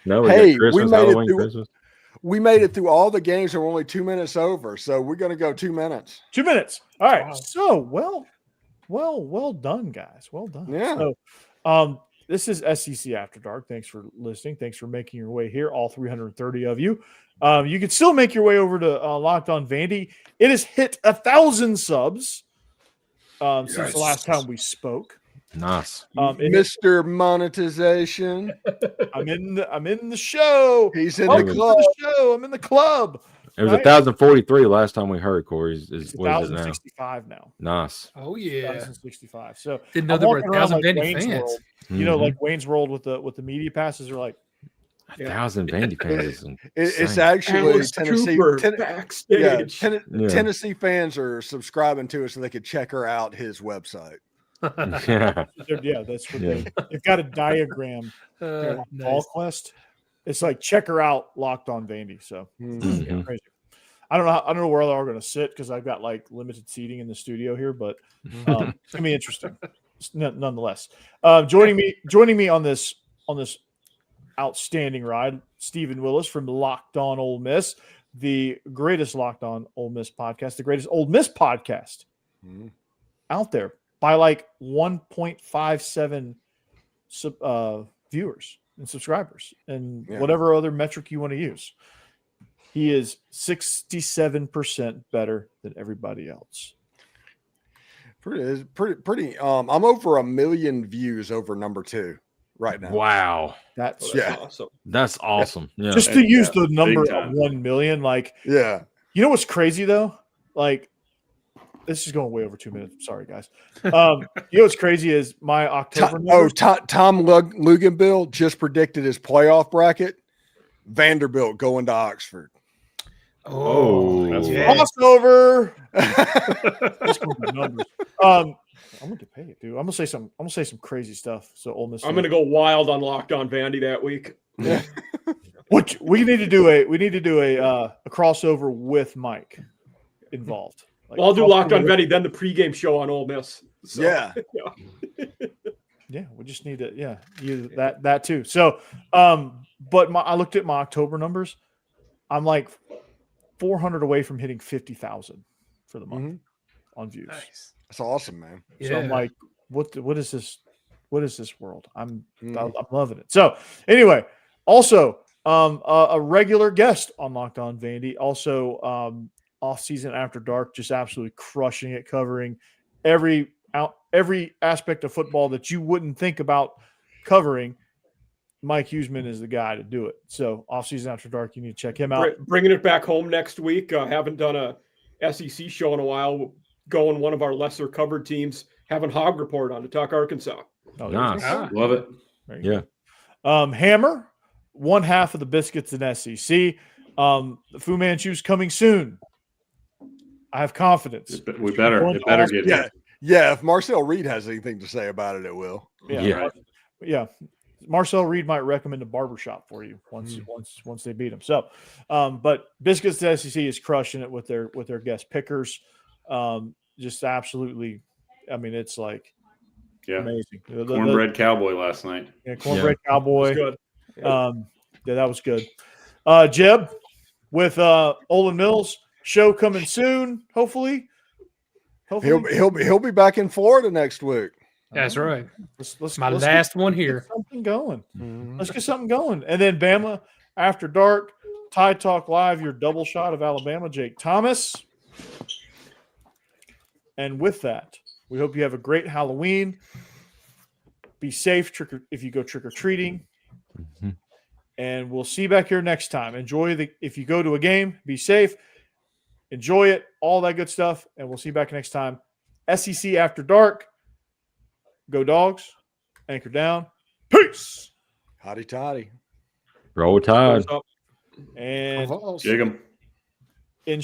No, we Hey, got Christmas, we made it Halloween, through- Christmas. We made it through all the games and we're only 2 minutes over. So we're going to go 2 minutes. 2 minutes. All right. Wow. So well done, guys. Well done. Yeah. So, this is SEC After Dark. Thanks for listening. Thanks for making your way here, all 330 of you. You can still make your way over to Locked On Vandy. It has hit 1,000 subs since the last time we spoke. Nice. Mr. Monetization. I'm in the show. He's in Welcome the to club. the show. I'm in the club. It was Right. 1,043 last time we heard, Corey. It's What is it now? 1,065 now. Nice. Oh yeah. 1,065. So Didn't know I'm there were walking around 1,000 Vandy Wayne's fans. World. You know, Mhm. like Wayne's World with the media passes are like, 1,000 Vandy fans. Is It's insane. actually Alice Tennessee. Cooper backstage. Yeah. Tennessee fans are subscribing to us so they could check her out his website. Yeah. yeah, that's what Yeah. they've got a diagram. Nice. Quest. It's like check her out, Locked On Vandy. So Mhm. crazy. I don't know where they're all going to sit because I've got like limited seating in the studio here, but it's gonna be interesting nonetheless. Joining me on this outstanding ride, Stephen Willis from Locked On Ole Miss, the greatest Locked On Ole Miss podcast, the greatest Ole Miss podcast out there by like 1.57 viewers and subscribers and whatever other metric you want to use. He is 67% better than everybody else. Pretty. I'm over 1 million views over number 2 right now. Wow. That's Yeah. Awesome. That's awesome. Yeah. just to use the big number of time. 1 million. Like, Yeah. you know what's crazy though? Like, this is going way over 2 minutes. Sorry, guys. You know what's crazy is my October numbers. Tom Luganbill just predicted his playoff bracket. Vanderbilt going to Oxford. Oh, that's yeah. Crossover. Let's go with the numbers. I'm gonna get paid, dude. I'm gonna say some crazy stuff. So Ole Miss. I'm going to go wild on Locked On Vandy that week. What we need to do a crossover with Mike involved. Like, Well, I'll do Locked On Vandy, then the pregame show on Ole Miss. So, Yeah. Yeah, we just need to. Yeah, that too. So, but I looked at my October numbers. I'm like 400 away from hitting 50,000 for the month on views. Nice. That's awesome, man. Yeah. So I'm like, what is this? What is this world? I'm loving it. So anyway, also a regular guest on Locked On Vandy, also off season after dark, just absolutely crushing it, covering every aspect of football that you wouldn't think about covering. Mike Huseman is the guy to do it. So off season after dark, you need to check him out. Bringing it back home next week. Haven't done a SEC show in a while. Going one of our lesser covered teams, having Hog Report on to talk Arkansas. Oh, Nice. Love it. Yeah. Hammer, one half of the Biscuits in SEC. Fu Manchu's coming soon. I have confidence. It better get here. Yeah, if Marcel Reed has anything to say about it, it will. Yeah. Marcel Reed might recommend a barbershop for you once they beat him. So, but Biscuits to SEC is crushing it with their guest pickers. Just absolutely. I mean, it's like amazing. Cornbread Cowboy last night. Yeah, Cornbread Cowboy. Good. Yeah, that was good. Jeb with Ole Mills show coming soon. Hopefully. He'll be back in Florida next week. That's right. Let's last one here. Get something going. Let's get something going. And then Bama after dark, Tide Talk Live, your double shot of Alabama, Jake Thomas. And with that, we hope you have a great Halloween. Be safe if you go trick-or-treating. And we'll see you back here next time. If you go to a game, be safe. Enjoy it, all that good stuff. And we'll see you back next time. SEC After Dark. Go Dogs. Anchor down. Peace. Hotty toddy. Roll Tide. And Jig 'em. in